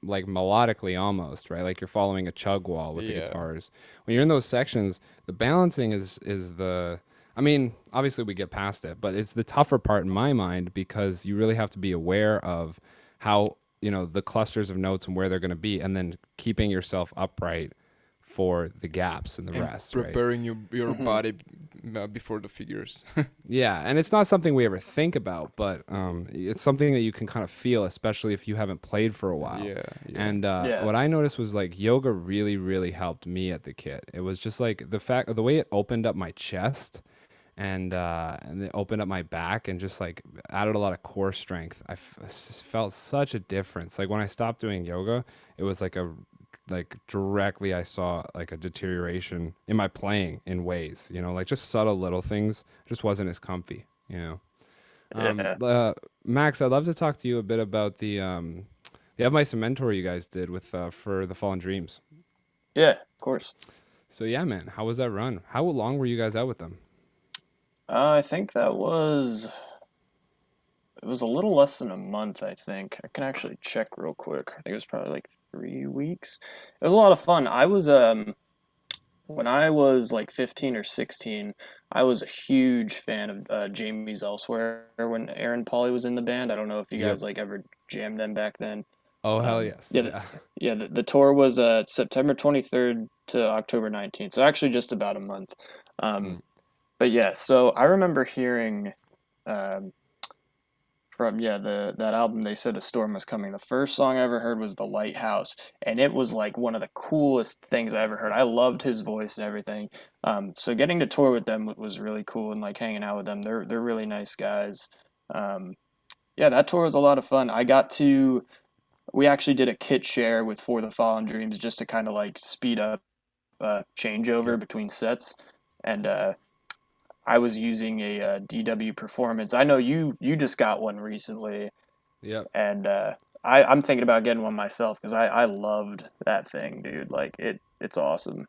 like melodically almost, right? Like you're following a chug wall with the Yeah. guitars. When you're in those sections, the balancing is the I mean, obviously we get past it, but it's the tougher part in my mind because you really have to be aware of how, the clusters of notes and where they're going to be, and then keeping yourself upright for the gaps and the And rest, right? preparing your Hmm. body before the figures. Yeah, and it's not something we ever think about, but it's something that you can kind of feel, especially if you haven't played for a while. Yeah, yeah. And Yeah. what I noticed was like yoga really, really helped me at the kit. It was just like the way it opened up my chest and it opened up my back and just like added a lot of core strength. Felt such a difference. Like when I stopped doing yoga, it was like directly I saw like a deterioration in my playing in ways, like just subtle little things just wasn't as comfy. Yeah. Max, I'd love to talk to you a bit about the Have My Mentor you guys did with for the Fallen Dreams. Yeah, of course. So yeah, man, how was that run? How long were you guys out with them? I think it was a little less than a month, I think. I can actually check real quick. I think it was probably like 3 weeks. It was a lot of fun. When I was like 15 or 16, I was a huge fan of Jamie's Elsewhere when Aaron Pauley was in the band. I don't know if you Yep. guys like ever jammed them back then. Oh hell yes. Yeah, Yeah. the tour was September 23rd to October 19th, so actually just about a month. Um, Mm. but yeah, so I remember hearing um, from that album. They said a storm was coming. The first song I ever heard was The Lighthouse, and it was like one of the coolest things I ever heard. I loved his voice and everything. So getting to tour with them was really cool, and like hanging out with them. They're really nice guys. Um, yeah, that tour was a lot of fun. We actually did a kit share with For the Fallen Dreams just to kind of like speed up changeover Yep. between sets, and I was using a DW Performance. I know you just got one recently, Yep. and I'm thinking about getting one myself because I loved that thing, dude. Like it's awesome.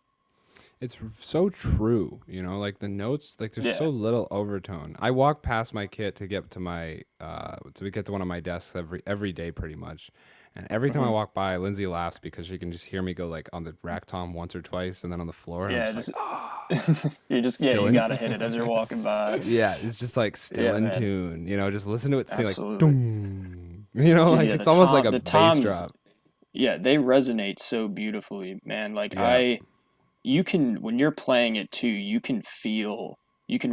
So true, like the notes, like there's Yeah. so little overtone. I walk past my kit to get to my to get to one of my desks every day pretty much. And every time I Hmm. walk by, Lindsay laughs because she can just hear me go like on the rack tom once or twice and then on the floor and I'm Yeah. just like, Just "Oh, you still in." gotta hit it as you're walking by. Yeah, it's just like still Yeah, in man. tune, just listen to it sing like Absolutely, doom. dude. Like Yeah, it's almost like a the bass toms. drop. Yeah, they resonate so beautifully, man. Like Yeah. you can, when you're playing it too, you can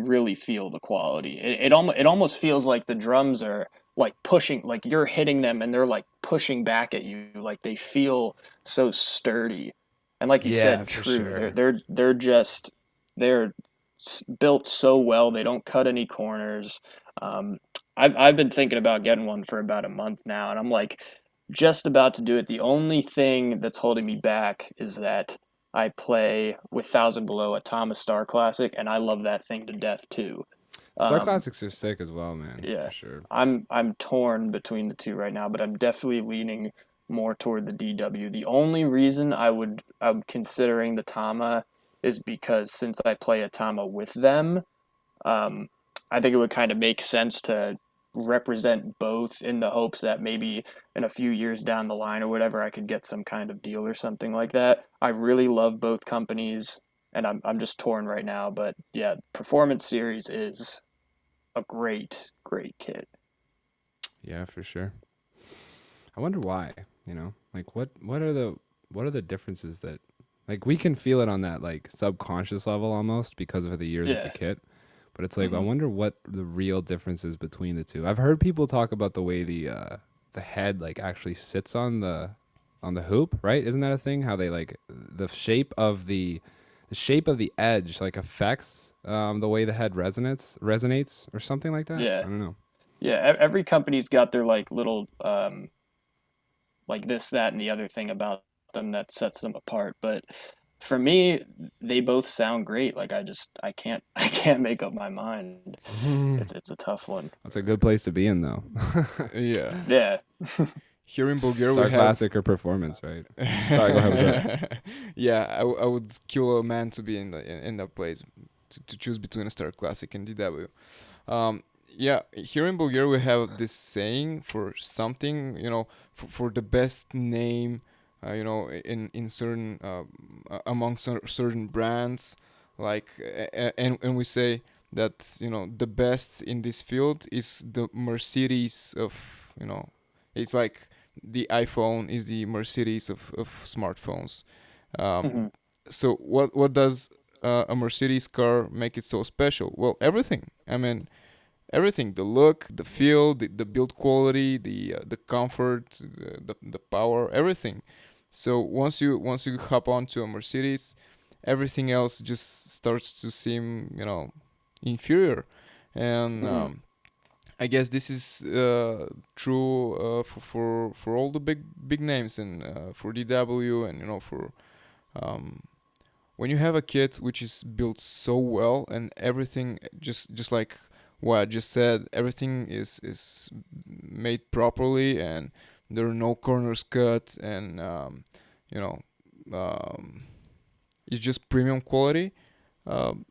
really feel the quality. It almost feels like the drums are like pushing, like you're hitting them and they're like pushing back at you, like they feel so sturdy. And like you Yeah, said, for true. sure. They're built so well. They don't cut any corners. Um, I've been thinking about getting one for about a month now, and I'm like just about to do it. The only thing that's holding me back is that I play with Thousand Below a Thomas Star Classic, and I love that thing to death too. Star Um, Classics are sick as well, man, for yeah, sure. I'm torn between the two right now, but I'm definitely leaning more toward the DW. The only reason I'm considering the Tama is because since I play a Tama with them, um, I think it would kind of make sense to represent both in the hopes that maybe in a few years down the line or whatever, I could get some kind of deal or something like that. I really love both companies, and I'm just torn right now. But yeah, Performance Series is a great kit. Yeah, for sure. I wonder why, like what are the differences that, like, we can feel it on that like subconscious level almost because of the years of the Yeah. kit. But it's like, I Hmm. wonder what the real difference is between the two. I've heard people talk about the way the head like actually sits on the hoop, right? Isn't that a thing? How they like the shape of the edge like affects the way the head resonates or something like that. I Yeah. don't know. Yeah. Every company's got their like little like this, that, and the other thing about them that sets them apart. But for me, they both sound great. Like I can't I can't make up my mind. It's a tough one. That's a good place to be in though. Yeah. Yeah. Here in Bulgaria, we Star have. Classic or Performance, right? Sorry, go ahead with that. Yeah, I would kill a man to be in that place to choose between a Star Classic and DW. Yeah, here in Bulgaria we have this saying for something, for the best name, in certain among certain brands, like and we say that the best in this field is the Mercedes of, it's like the iPhone is the Mercedes of smartphones. Hmm. So what does a Mercedes car make it so special? Well, everything. I mean, everything: the look, the feel, the build quality, the comfort, the power, everything. So once you hop onto a Mercedes, everything else just starts to seem inferior. And Hmm. I guess this is true for all the big names, and for DW, and for um, when you have a kit which is built so well, and everything just like what I just said, everything is made properly, and there are no corners cut, and you know um, it's just premium quality.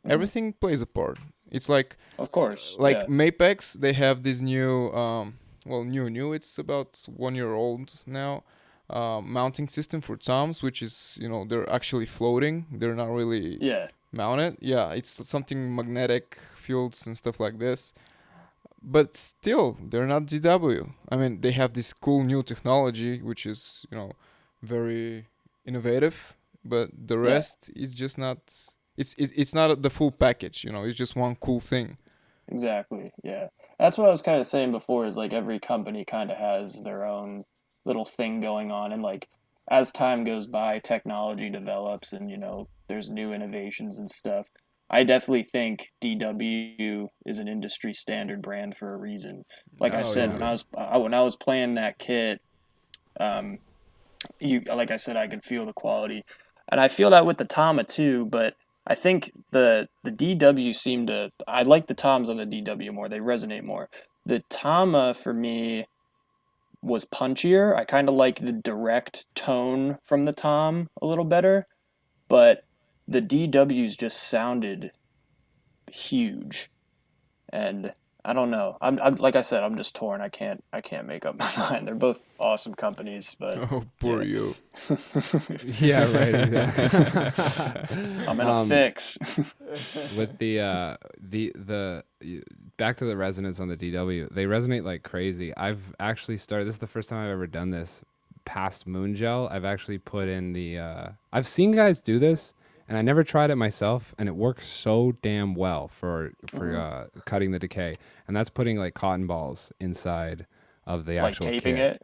Hmm. Everything plays a part. It's like Of course. like Yeah. Mapex, they have this new, well, new. It's about 1 year old now. Mounting system for toms, which is they're actually floating. They're not really Yeah. mounted. Yeah, it's something magnetic fields and stuff like this. But still, they're not DW. I mean, they have this cool new technology, which is very innovative. But the Yeah. rest is just not. It's not the full package. It's just one cool thing. Exactly. Yeah. That's what I was kind of saying before is like every company kind of has their own little thing going on, and like as time goes by, technology develops, and there's new innovations and stuff. I definitely think DW is an industry standard brand for a reason. Like I said, when Absolutely. I was playing that kit, um, you like I said, I could feel the quality, and I feel that with the Tama too. But I think the DW seem to. I like the toms on the DW more. They resonate more. The Tama for me was punchier. I kind of like the direct tone from the tom a little better, but the DWs just sounded huge, and I don't know. I'm like I said, I'm just torn. I can't make up my mind. They're both awesome companies, but Oh, poor yeah. you. Yeah, right, exactly. I'm in a um, fix. with the back to the resonance on the DW, they resonate like crazy. I've actually started. This is the first time I've ever done this. Past moon gel, I've actually put in the. I've seen guys do this, and I never tried it myself, and it works so damn well for cutting the decay. And that's putting like cotton balls inside of the Like actual taping kit. it.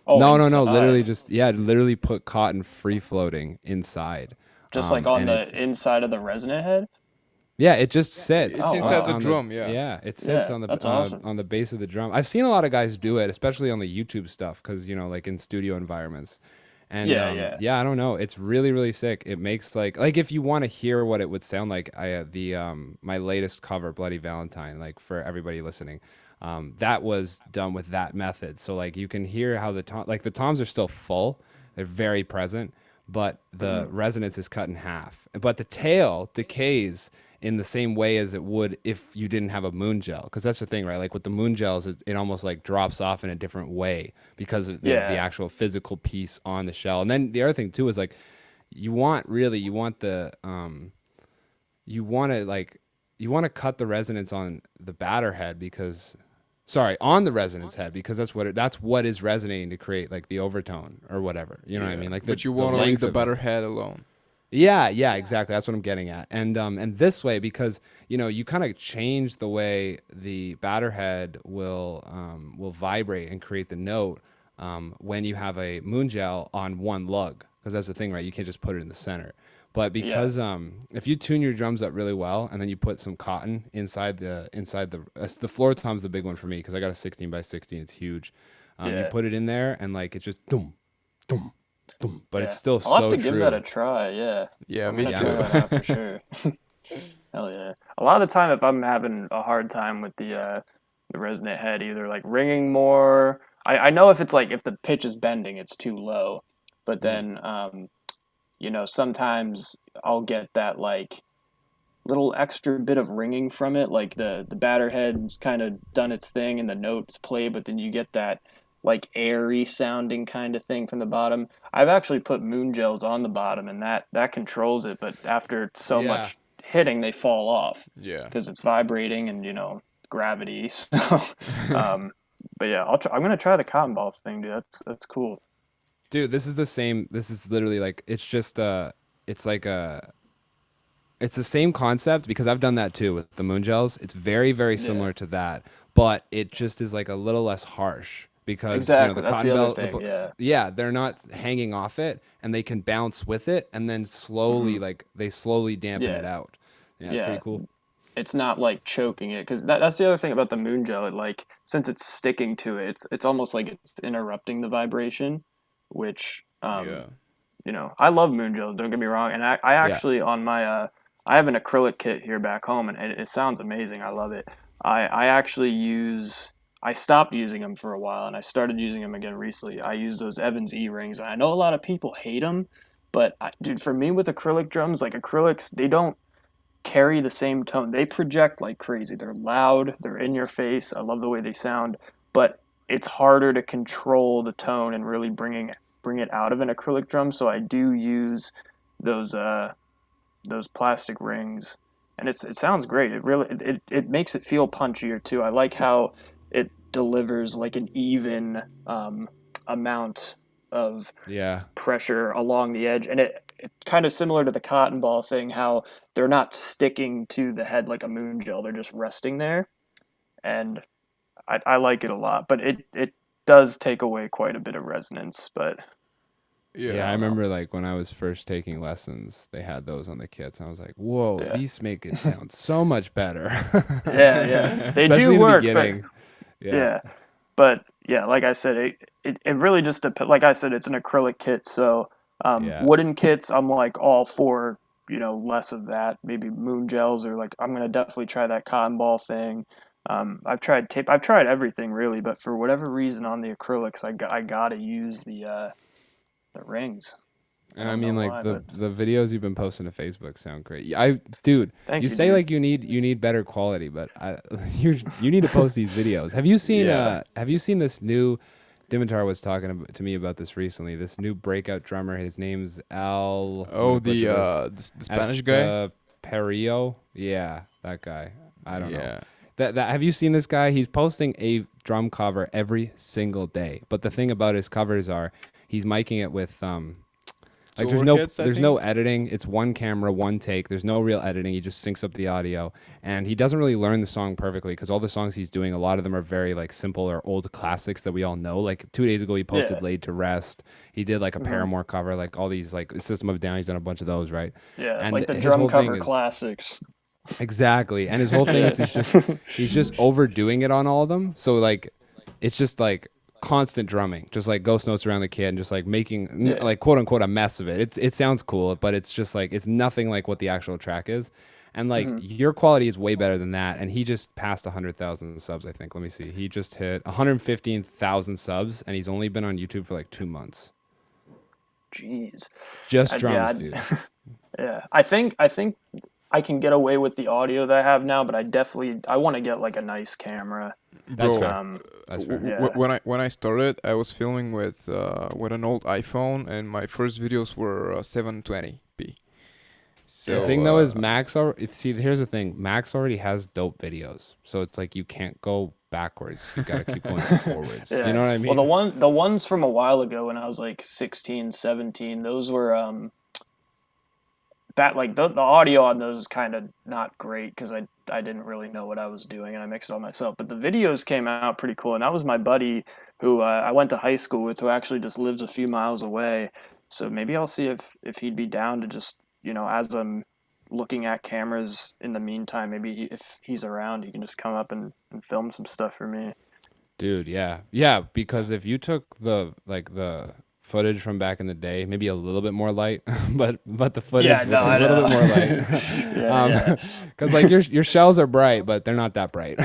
Oh, No, literally inside. just literally put cotton free floating inside. Just like on And it the inside of the resonant head. it just It's sits Oh inside wow. the on the drum, yeah. it sits Yeah, that's awesome. on the base of the drum. I've seen a lot of guys do it, especially on the YouTube stuff, because like in studio environments. And Yeah, yeah. I don't know, it's really really sick. It makes like if you want to hear what it would sound like, I the my latest cover, Bloody Valentine, like for everybody listening, that was done with that method. So like you can hear how the the toms are still full, they're very present, but the resonance is cut in half. But the tail decays in the same way as it would if you didn't have a moon gel. Because that's the thing, right? Like with the moon gels, it almost like drops off in a different way because of the Yeah. actual physical piece on the shell. And then the other thing too is like you want the you want to cut the resonance on the batter head because on the resonance head, because that's what is resonating to create like the overtone or whatever. You know what I mean? Like But you the want to leave length the of it. batter head alone. Yeah, exactly. That's what I'm getting at. And this way, because you kind of change the way the batter head will vibrate and create the note when you have a moon gel on one lug. Because that's the thing, right? You can't just put it in the center. But Yeah. because if you tune your drums up really well and then you put some cotton inside the floor tom's the big one for me because I got a 16 by 16. It's huge. You Yeah. put it in there and like it's just dum dum dum, but it's Yeah. still I'll have so to give that a true. try. Yeah. Yeah, I'm me gonna Yeah, try too. man. that out for sure. Hell yeah. A lot of the time, if I'm having a hard time with the resonant head, either like ringing more, I know if it's like if the pitch is bending, it's too low. But then, sometimes I'll get that like little extra bit of ringing from it, like the batter head's kind of done its thing and the notes play, but then you get that like airy sounding kind of thing from the bottom. I've actually put moon gels on the bottom, and that controls it, but after so Yeah. much hitting, they fall off Yeah. because it's vibrating and gravity. So, but yeah, I'm gonna try the cotton ball thing, dude. That's cool. Dude, this is the same. This is literally like it's like it's the same concept because I've done that too with the moon gels. It's very very Yeah, similar to that, but it just is like a little less harsh because exactly. the That's cotton the other belt thing. Yeah. yeah, they're not hanging off it and they can bounce with it and then slowly Hmm. like they slowly dampen it Yeah. out. Yeah, it's pretty Yeah. cool. It's not like choking it because that's the other thing about the moon gel. It like since it's sticking to it, it's almost like it's interrupting the vibration, which Yeah. I love moon gel. Don't get me wrong, and I Yeah. actually on my I have an acrylic kit here back home, and it sounds amazing. I love it. I actually use. I stopped using them for a while, and I started using them again recently. I use those Evans E rings. I know a lot of people hate them, but dude, for me with acrylic drums, like acrylics, they don't carry the same tone. They project like crazy. They're loud, they're in your face. I love the way they sound, but it's harder to control the tone and really bring it out of an acrylic drum. So I do use those those plastic rings, and it sounds great. It makes it feel punchier too. I like how it delivers like an even amount of Yeah. pressure along the edge, and it kind of similar to the cotton ball thing, how they're not sticking to the head like a moon gel, they're just resting there, and I like it a lot, but it does take away quite a bit of resonance, but Yeah, Yeah. I I don't know. remember like when I was first taking lessons, they had those on the kits. And I was like, "Whoa, Yeah. these make it sound so much better." Yeah, they do Especially in the work, but beginning. Yeah. yeah, but yeah, like I said, it really just depends. Like I said, it's an acrylic kit, so Yeah. wooden kits, I'm like all for less of that. Maybe moon gels, or like I'm gonna definitely try that cotton ball thing. I've tried tape. I've tried everything really, but for whatever reason on the acrylics, I gotta use the rings. I And I don't know mean, like why, the but the videos you've been posting to Facebook sound great. Dude, thank you you, say dude. like you need better quality, but you need to post these videos. Yeah. Have you seen this new? Dimitar was talking to me about this recently. This new breakout drummer. His name's Al. I'm Oh, gonna butcher this. the Spanish guy. Perio. Yeah, that guy. I don't know. Yeah. That have you seen this guy? He's posting a drum cover every single day. But the thing about his covers are he's miking it with Like there's no editing. It's one camera, one take. There's no real editing. He just syncs up the audio, and he doesn't really learn the song perfectly because all the songs he's doing, a lot of them are very like simple or old classics that we all know. Like 2 days ago, he posted "Laid to Rest." He did like a Paramore cover, like all these like System of a Down. He's done a bunch of those, right? Yeah, And like the his drum whole thing cover is classics. exactly, and his whole thing is he's just overdoing it on all of them. So like, it's just like constant drumming, just like ghost notes around the kid and just like making like quote unquote a mess of it. It sounds cool, but it's just like it's nothing like what the actual track is. And like your quality is way better than that. And he just passed 100,000 subs, I think. Let me see. He just hit 115,000 subs, and he's only been on YouTube for like 2 months. Jeez. Just drums, dude. Yeah, I think I can get away with the audio that I have now, but I want to get like a nice camera. That's Bro, fair. That's fair. When I started, I was filming with an old iPhone, and my first videos were 720p. So The thing though is here's the thing. Max already has dope videos, so it's like you can't go backwards. You gotta keep going forwards. Yeah. You know what I mean? Well, the ones from a while ago when I was like 16, 17, those were that like the audio on those is kind of not great because I didn't really know what I was doing and I mixed it all myself. But the videos came out pretty cool, and that was my buddy who I went to high school with, who actually just lives a few miles away. So maybe I'll see if he'd be down to just, as I'm looking at cameras in the meantime, maybe if he's around, he can just come up and film some stuff for me. Dude, yeah, because if you took the footage from back in the day, maybe a little bit more light, but the footage was a little bit more light. Because like your shells are bright, but they're not that bright.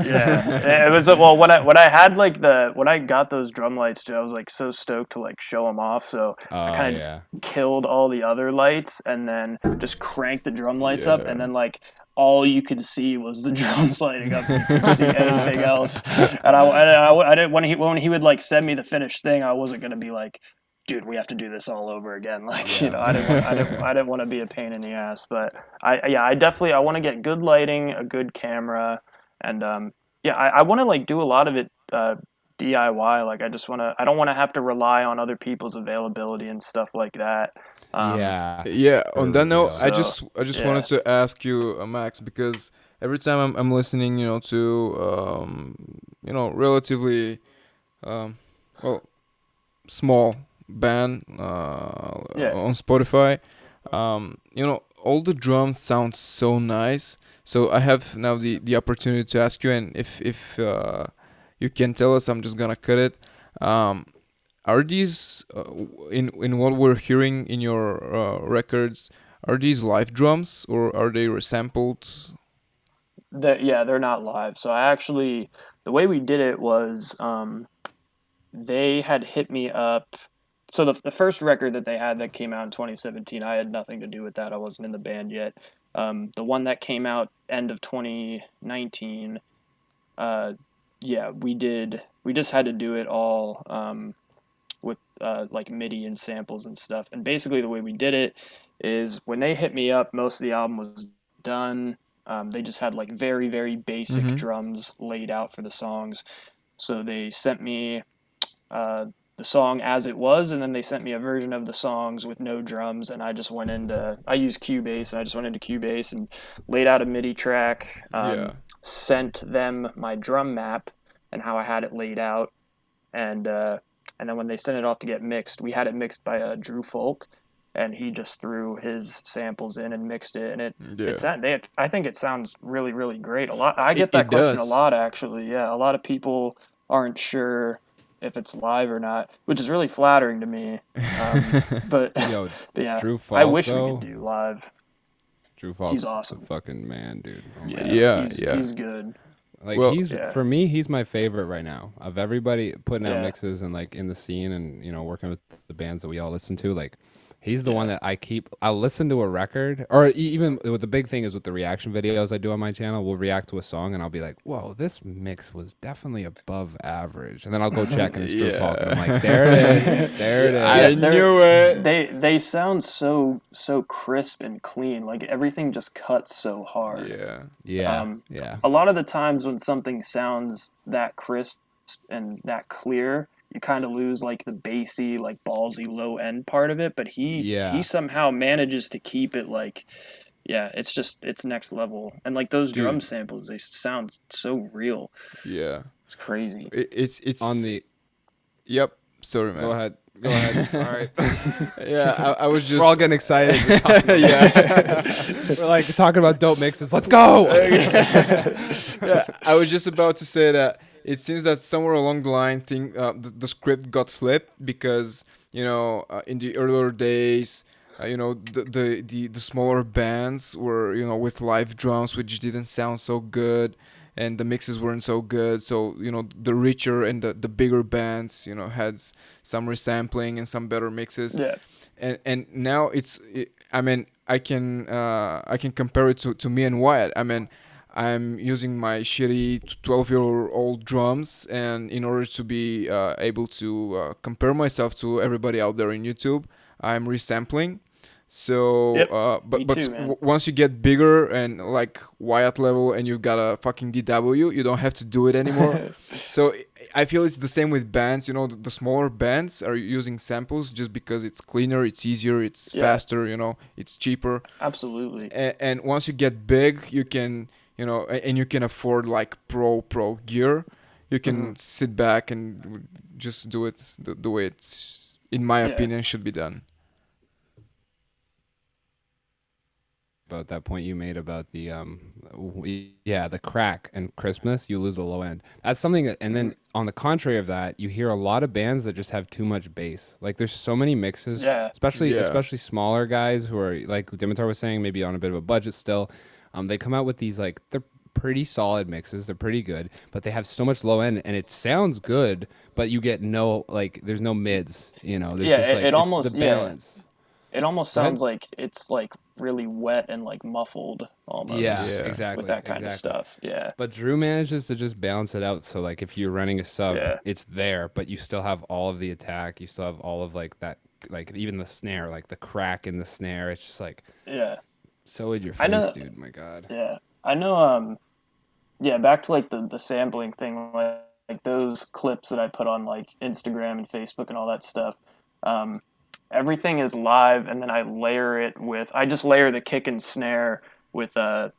Yeah, it was well when I had like when I got those drum lights, dude, I was like so stoked to like show them off. So I kind of just killed all the other lights and then just cranked the drum lights up, and then like all you could see was the drums lighting up. You couldn't see anything else. And I didn't when he would like send me the finished thing, I wasn't gonna be like, dude, we have to do this all over again. Like, I didn't want to be a pain in the ass. But I definitely want to get good lighting, a good camera, and I want to like do a lot of it DIY. Like I don't want to have to rely on other people's availability and stuff like that. Yeah. On that note, I just wanted to ask you, Max, because every time I'm listening, to relatively small band on Spotify, all the drums sound so nice. So I have now the opportunity to ask you, and if you can tell us, I'm just gonna cut it. Are these in what we're hearing in your records? Are these live drums or are they resampled? They're not live. So the way we did it was they had hit me up. So the first record that they had that came out in 2017, I had nothing to do with that. I wasn't in the band yet. The one that came out end of 2019, we did. We just had to do it all with like MIDI and samples and stuff. And basically the way we did it is when they hit me up, most of the album was done. They just had like very, very basic drums laid out for the songs. So they sent me the song as it was, and then they sent me a version of the songs with no drums, and I just I used Cubase, and I just went into Cubase and laid out a MIDI track, sent them my drum map and how I had it laid out, and then when they sent it off to get mixed, we had it mixed by Drew Folk, and he just threw his samples in and mixed it, and I think it sounds really, really great. I get that question a lot, actually. Yeah, a lot of people aren't sure if it's live or not, which is really flattering to me. But yeah, Drew Falk, I wish we could do live. Drew Falk's he's awesome. A fucking man, dude. He's good. Like for me, he's my favorite right now of everybody putting out mixes and like in the scene and working with the bands that we all listen to. Like he's the one that I'll listen to a record, or even the big thing is with the reaction videos I do on my channel, we'll react to a song and I'll be like, whoa, this mix was definitely above average. And then I'll go check and it's Drew Falk. And I'm like, there it is. There it is. I knew it. They sound so crisp and clean. Like everything just cuts so hard. Yeah. A lot of the times when something sounds that crisp and that clear, you kind of lose like the bassy, like ballsy low end part of it. But he Yeah, somehow manages to keep it like, yeah, it's next level. And like those drum dude. samples, they sound so real. Yeah. It's crazy. On It's the yep. Sorry, Go man. ahead. Go ahead. Sorry. Yeah, I was We're all just getting excited. We're, talking yeah. we're like talking about dope mixes. Let's go. Yeah, I was just about to say that it seems that somewhere along the line, the script got flipped because in the earlier days, the smaller bands were with live drums, which didn't sound so good, and the mixes weren't so good. So the richer and the bigger bands had some resampling and some better mixes, Yeah. and now I mean I can compare it to me and Wyatt. I mean I'm using my shitty 12-year-old drums, and in order to be able to compare myself to everybody out there in YouTube, I'm resampling. So Yep. but Me too, man. once you get bigger and like Wyatt level and you've got a fucking DW, you don't have to do it anymore. So I feel it's the same with bands. The smaller bands are using samples just because it's cleaner, it's easier, it's Yeah. faster. It's cheaper. Absolutely. And once you get big, you can and you can afford like pro gear. You can sit back and just do it the way it's, in my Yeah. opinion, should be done. About that point you made about the the crack and crispness, you lose the low end. That's something that, and then on the contrary of that, you hear a lot of bands that just have too much bass. Like there's so many mixes, Yeah. especially Yeah. especially smaller guys who are like Dimitar was saying, maybe on a bit of a budget still. They come out with these like they're pretty solid mixes, they're pretty good, but they have so much low end and it sounds good, but you get no like there's no mids, there's Yeah. just like It it's the almost balance. it almost Go ahead. sounds like it's like really wet and like muffled Yeah, almost Yeah. exactly, with that kind of exactly. stuff. Yeah. But Drew manages to just balance it out. So like if you're running a sub, Yeah. it's there, but you still have all of the attack. You still have all of like that, like even the snare, like the crack in the snare. It's just like Yeah. so in your I face, know. dude. My God. Yeah. I know. Yeah. Back to like the sampling thing, like those clips that I put on like Instagram and Facebook and all that stuff. Um, Everything is live, and then I just layer the kick and snare with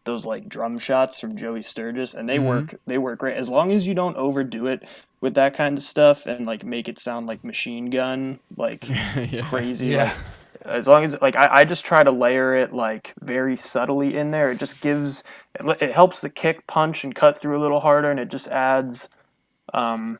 those like drum shots from Joey Sturgis, and Mm-hmm. they work great as long as you don't overdo it with that kind of stuff and like make it sound like machine gun like Yeah. crazy. Yeah. Like as long as like I just try to layer it like very subtly in there. It just gives it helps the kick punch and cut through a little harder, and it just adds um,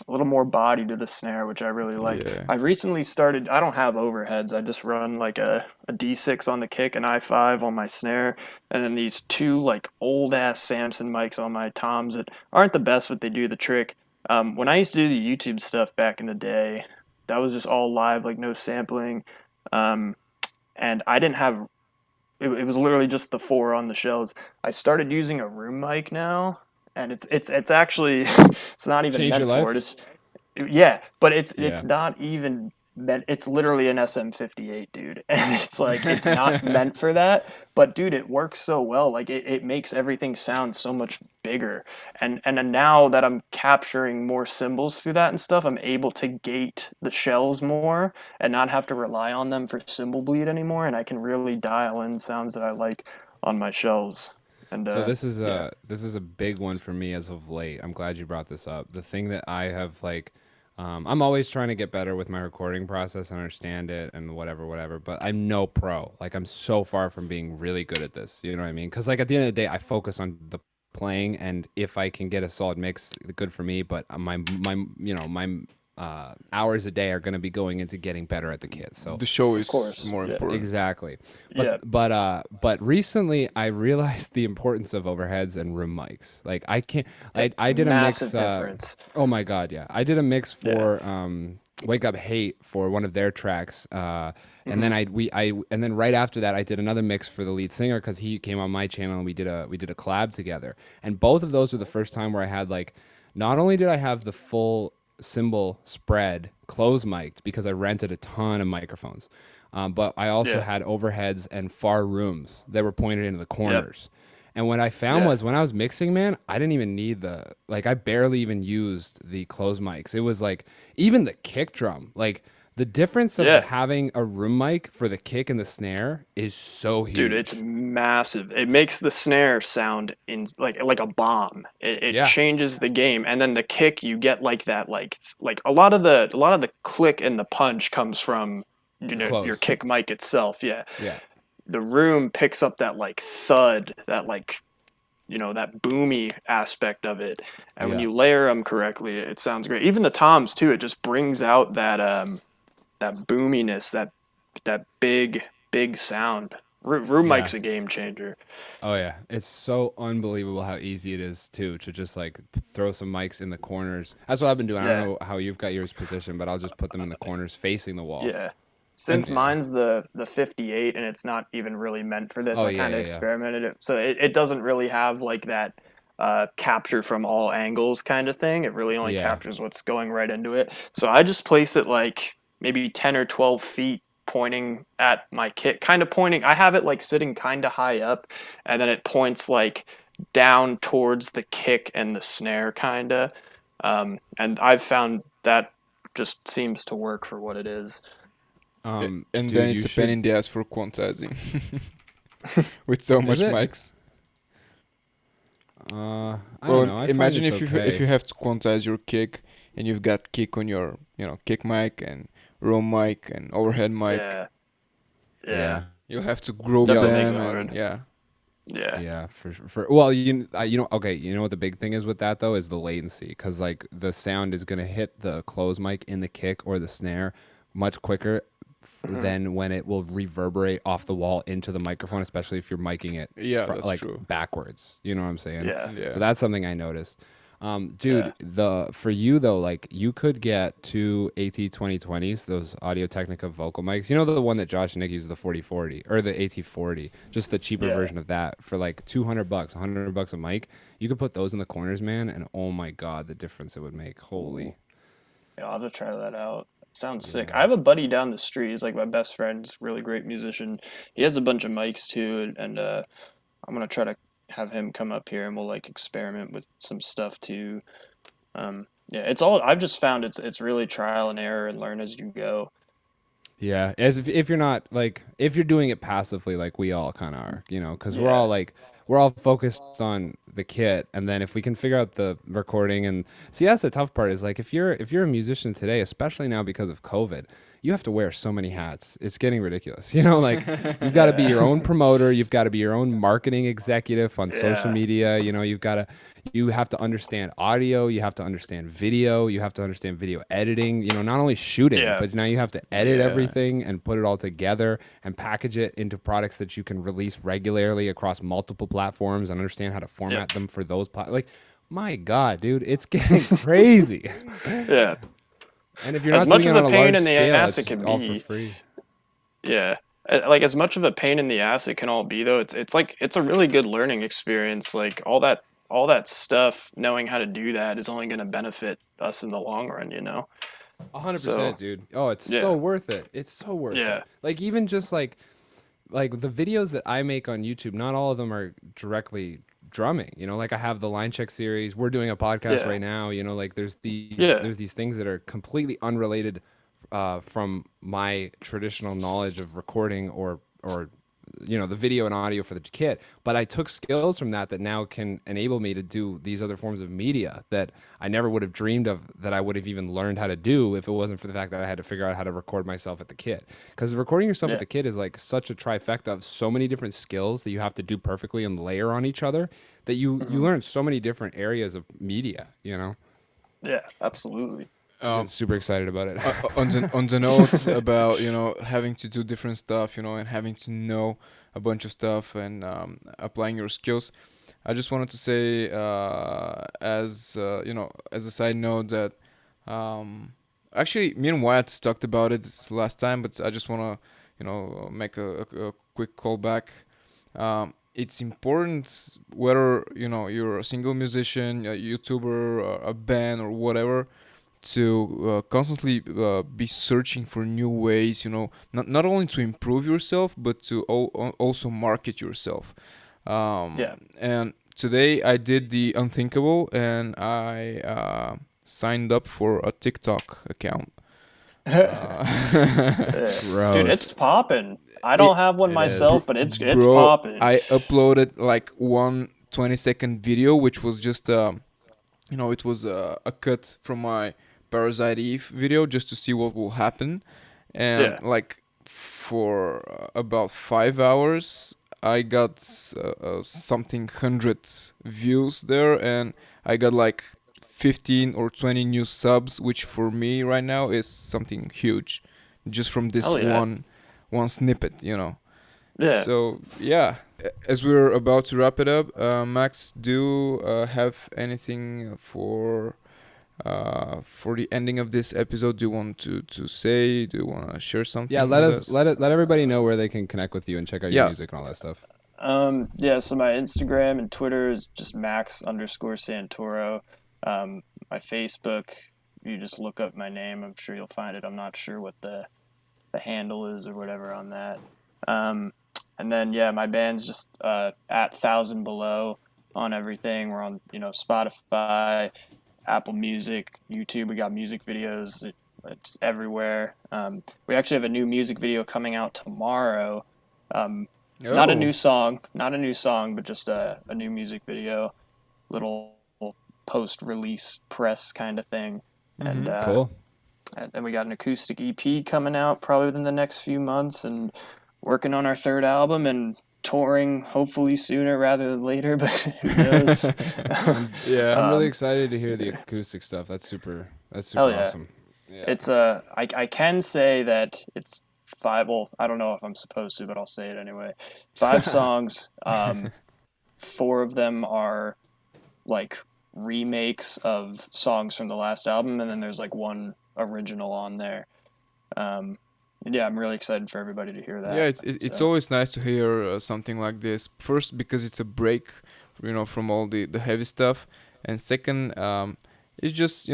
a little more body to the snare, which I really like. Yeah. I recently started. I don't have overheads. I just run like a D6 on the kick, an I5 on my snare, and then these two like old ass Samson mics on my toms that aren't the best, but they do the trick. When I used to do the YouTube stuff back in the day, that was just all live, like no sampling, um, and I didn't have. It was literally just the four on the shells. I started using a room mic now, and it's actually it's not even Change your meant for life. it. Yeah, but it's Yeah. not even meant. It's literally an SM58, dude, and it's like it's not meant for that. But dude, it works so well. Like it makes everything sound so much bigger. And then now that I'm capturing more cymbals through that and stuff, I'm able to gate the shells more and not have to rely on them for cymbal bleed anymore. And I can really dial in sounds that I like on my shells. And So yeah, this is a big one for me as of late. I'm glad you brought this up. The thing that I have like, I'm always trying to get better with my recording process and understand it and whatever. But I'm no pro. Like I'm so far from being really good at this. You know what I mean? Because like at the end of the day, I focus on the playing, and if I can get a solid mix, good for me. But my hours a day are going to be going into getting better at the kit. So The show of is course, more yeah, important. exactly. yeah, But recently I realized the importance of overheads and room mics. Like I can't I did a mix massive difference. oh my God, yeah. I did a mix Yeah. for Wake Up Hate for one of their tracks. And then and then right after that I did another mix for the lead singer cuz he came on my channel and we did a collab together. And both of those were the first time where I had like not only did I have the full cymbal spread close mic'd because I rented a ton of microphones. But I also Yeah. had overheads and far rooms that were pointed into the corners. And what I found was when I was mixing, man, I didn't even need I barely even used the closed mics. It was like even the kick drum, like the difference of having a room mic for the kick and the snare is so huge. Dude, it's massive. It makes the snare sound in like a bomb. It changes the game, and then the kick you get like that like a lot of the click and the punch comes from your kick mic itself. Yeah. The room picks up that like thud, that like that boomy aspect of it, and when you layer them correctly, it sounds great. Even the toms too. It just brings out that boominess, that big sound. Room mic's a game changer. Oh yeah, it's so unbelievable how easy it is too to just like throw some mics in the corners. That's what I've been doing. I don't know how you've got yours positioned, but I'll just put them in the corners facing the wall. Yeah. Since mine's the 58 and it's not even really meant for this, I kind of experimented it. So it doesn't really have like that capture from all angles kind of thing. It really only captures what's going right into it. So I just place it like maybe 10 or 12 feet pointing at my kick, kind of pointing. I have it like sitting kind of high up, and then it points like down towards the kick and the snare kind of. And I've found that just seems to work for what it is. And dude, then it's a pain in the ass for quantizing with so much mics. I don't know. Imagine if you have to quantize your kick and you've got kick on your kick mic and room mic and overhead mic. Yeah. You'll have to group them. And, Yeah, for well, okay, you know what the big thing is with that though is the latency, because like the sound is gonna hit the closed mic in the kick or the snare much quicker than when it will reverberate off the wall into the microphone, especially if you're miking it that's true. Backwards. You know what I'm saying? Yeah. So that's something I noticed. Dude, for you though, like you could get two AT2020s, those Audio-Technica vocal mics. You know the one that Josh and Nick use, the 4040 or the AT40, just the cheaper version of that for like $200, $100 a mic. You could put those in the corners, man, and oh my god, the difference it would make. Holy. Yeah, I'll have to try that out. Sounds sick. I have a buddy down the street. He's like my best friend. Really great musician. He has a bunch of mics too, and I'm gonna try to have him come up here and we'll like experiment with some stuff too. It's all I've just found it's really trial and error and learn as you go. Yeah, as if you're not like if you're doing it passively like we all kind of are, because we're all focused on the kit, and then if we can figure out the recording and see, that's the tough part is like if you're a musician today, especially now because of COVID, you have to wear so many hats. It's getting ridiculous. Like you've got to be your own promoter, you've got to be your own marketing executive on social media. You have to understand audio, you have to understand video, you have to understand video editing. Not only shooting, but now you have to edit everything and put it all together and package it into products that you can release regularly across multiple platforms and understand how to format them for those like, my God, dude, it's getting crazy. Yeah. And if you're not doing it on a large scale, it's all for free. Yeah. Like as much of a pain in the ass it can all be though, it's like it's a really good learning experience. Like all that stuff, knowing how to do that is only going to benefit us in the long run, 100%, dude. Oh, it's so worth it. It's so worth it. Like even just like the videos that I make on YouTube, not all of them are directly drumming. Like I have the Line Check series. We're doing a podcast right now. Like there's these things that are completely unrelated from my traditional knowledge of recording or the video and audio for the kit, but I took skills from that now can enable me to do these other forms of media that I never would have dreamed of, that I would have even learned how to do if it wasn't for the fact that I had to figure out how to record myself at the kit. Because recording yourself at the kit is like such a trifecta of so many different skills that you have to do perfectly and layer on each other that you learn so many different areas of media, Yeah, absolutely. I'm super excited about it. on the notes about having to do different stuff, and having to know a bunch of stuff and applying your skills, I just wanted to say as a side note that actually me and Wyatt talked about it this last time, but I just want to make a quick callback. It's important whether you're a single musician, a YouTuber, a band, or whatever, to constantly be searching for new ways, not only to improve yourself, but to also market yourself. Yeah. And today I did the unthinkable, and I signed up for a TikTok account. Yeah. Dude, it's Gross. popping. I It, don't have one It is. myself, but it's bro, popping. I uploaded like one 20-second video, which was just it was a cut from my Parasite Eve video just to see what will happen, and Yeah. like for about 5 hours I got something hundred views there, and I got like 15 or 20 new subs, which for me right now is something huge, just from this Hell yeah. one snippet, you know. Yeah. So yeah, as we're about to wrap it up, Max, do you have anything for the ending of this episode? Do you want to say? Do you want to share something Yeah, with us? let everybody know where they can connect with you and check out your Yeah. music and all that stuff. Yeah, so my Instagram and Twitter is just Max_Santoro. My Facebook, you just look up my name. I'm sure you'll find it. I'm not sure what the handle is or whatever on that. And then yeah, my band's just at 1,000 Below on everything. We're on Spotify, Apple Music, YouTube. We got music videos. It's everywhere. We actually have a new music video coming out tomorrow. Not a new song, but just a new music video, little post-release press kind of thing. And Cool. and then we got an acoustic EP coming out probably within the next few months, and working on our third album and touring hopefully sooner rather than later, but who knows? Yeah. I'm really excited to hear the acoustic stuff. That's super Hell yeah. awesome. Yeah. It's I can say that it's five. Well, I don't know if I'm supposed to, but I'll say it anyway. 5 songs. 4 of them are like remakes of songs from the last album, and then there's like one original on there. Yeah, I'm really excited for everybody to hear that. Yeah, it's always nice to hear something like this. First, because it's a break, from all the heavy stuff, and second, it's just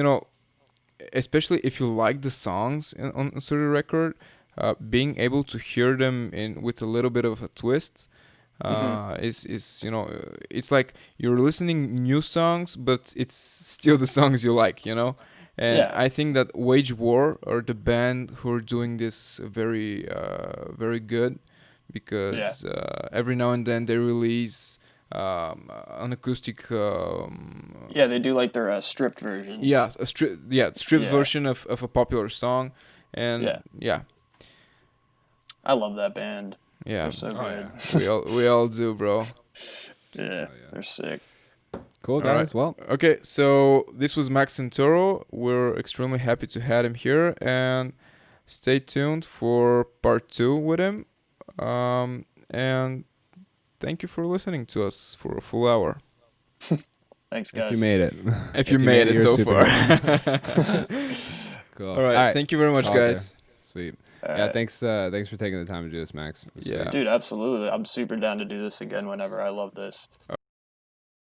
especially if you like the songs on a certain record, being able to hear them in with a little bit of a twist, is it's like you're listening new songs, but it's still the songs you like, And Yeah. I think that Wage War are the band who are doing this very very good, because every now and then they release an acoustic. Yeah, they do like their stripped versions. Yeah, stripped Yeah. version of a popular song, and yeah. I love that band. Yeah, They're so good. we all do, bro. Yeah, they're sick. Cool, All guys. right. Well, Okay, so this was Max Santoro. We're extremely happy to have him here, and stay tuned for part 2 with him. And thank you for listening to us for a full hour. Thanks, guys. if you made it. If you made it you're so super far. Cool. All right, thank you very much, Okay. guys. Sweet. All Yeah, right. thanks for taking the time to do this, Max. It was Yeah. sweet. Dude, absolutely. I'm super down to do this again whenever. I love this.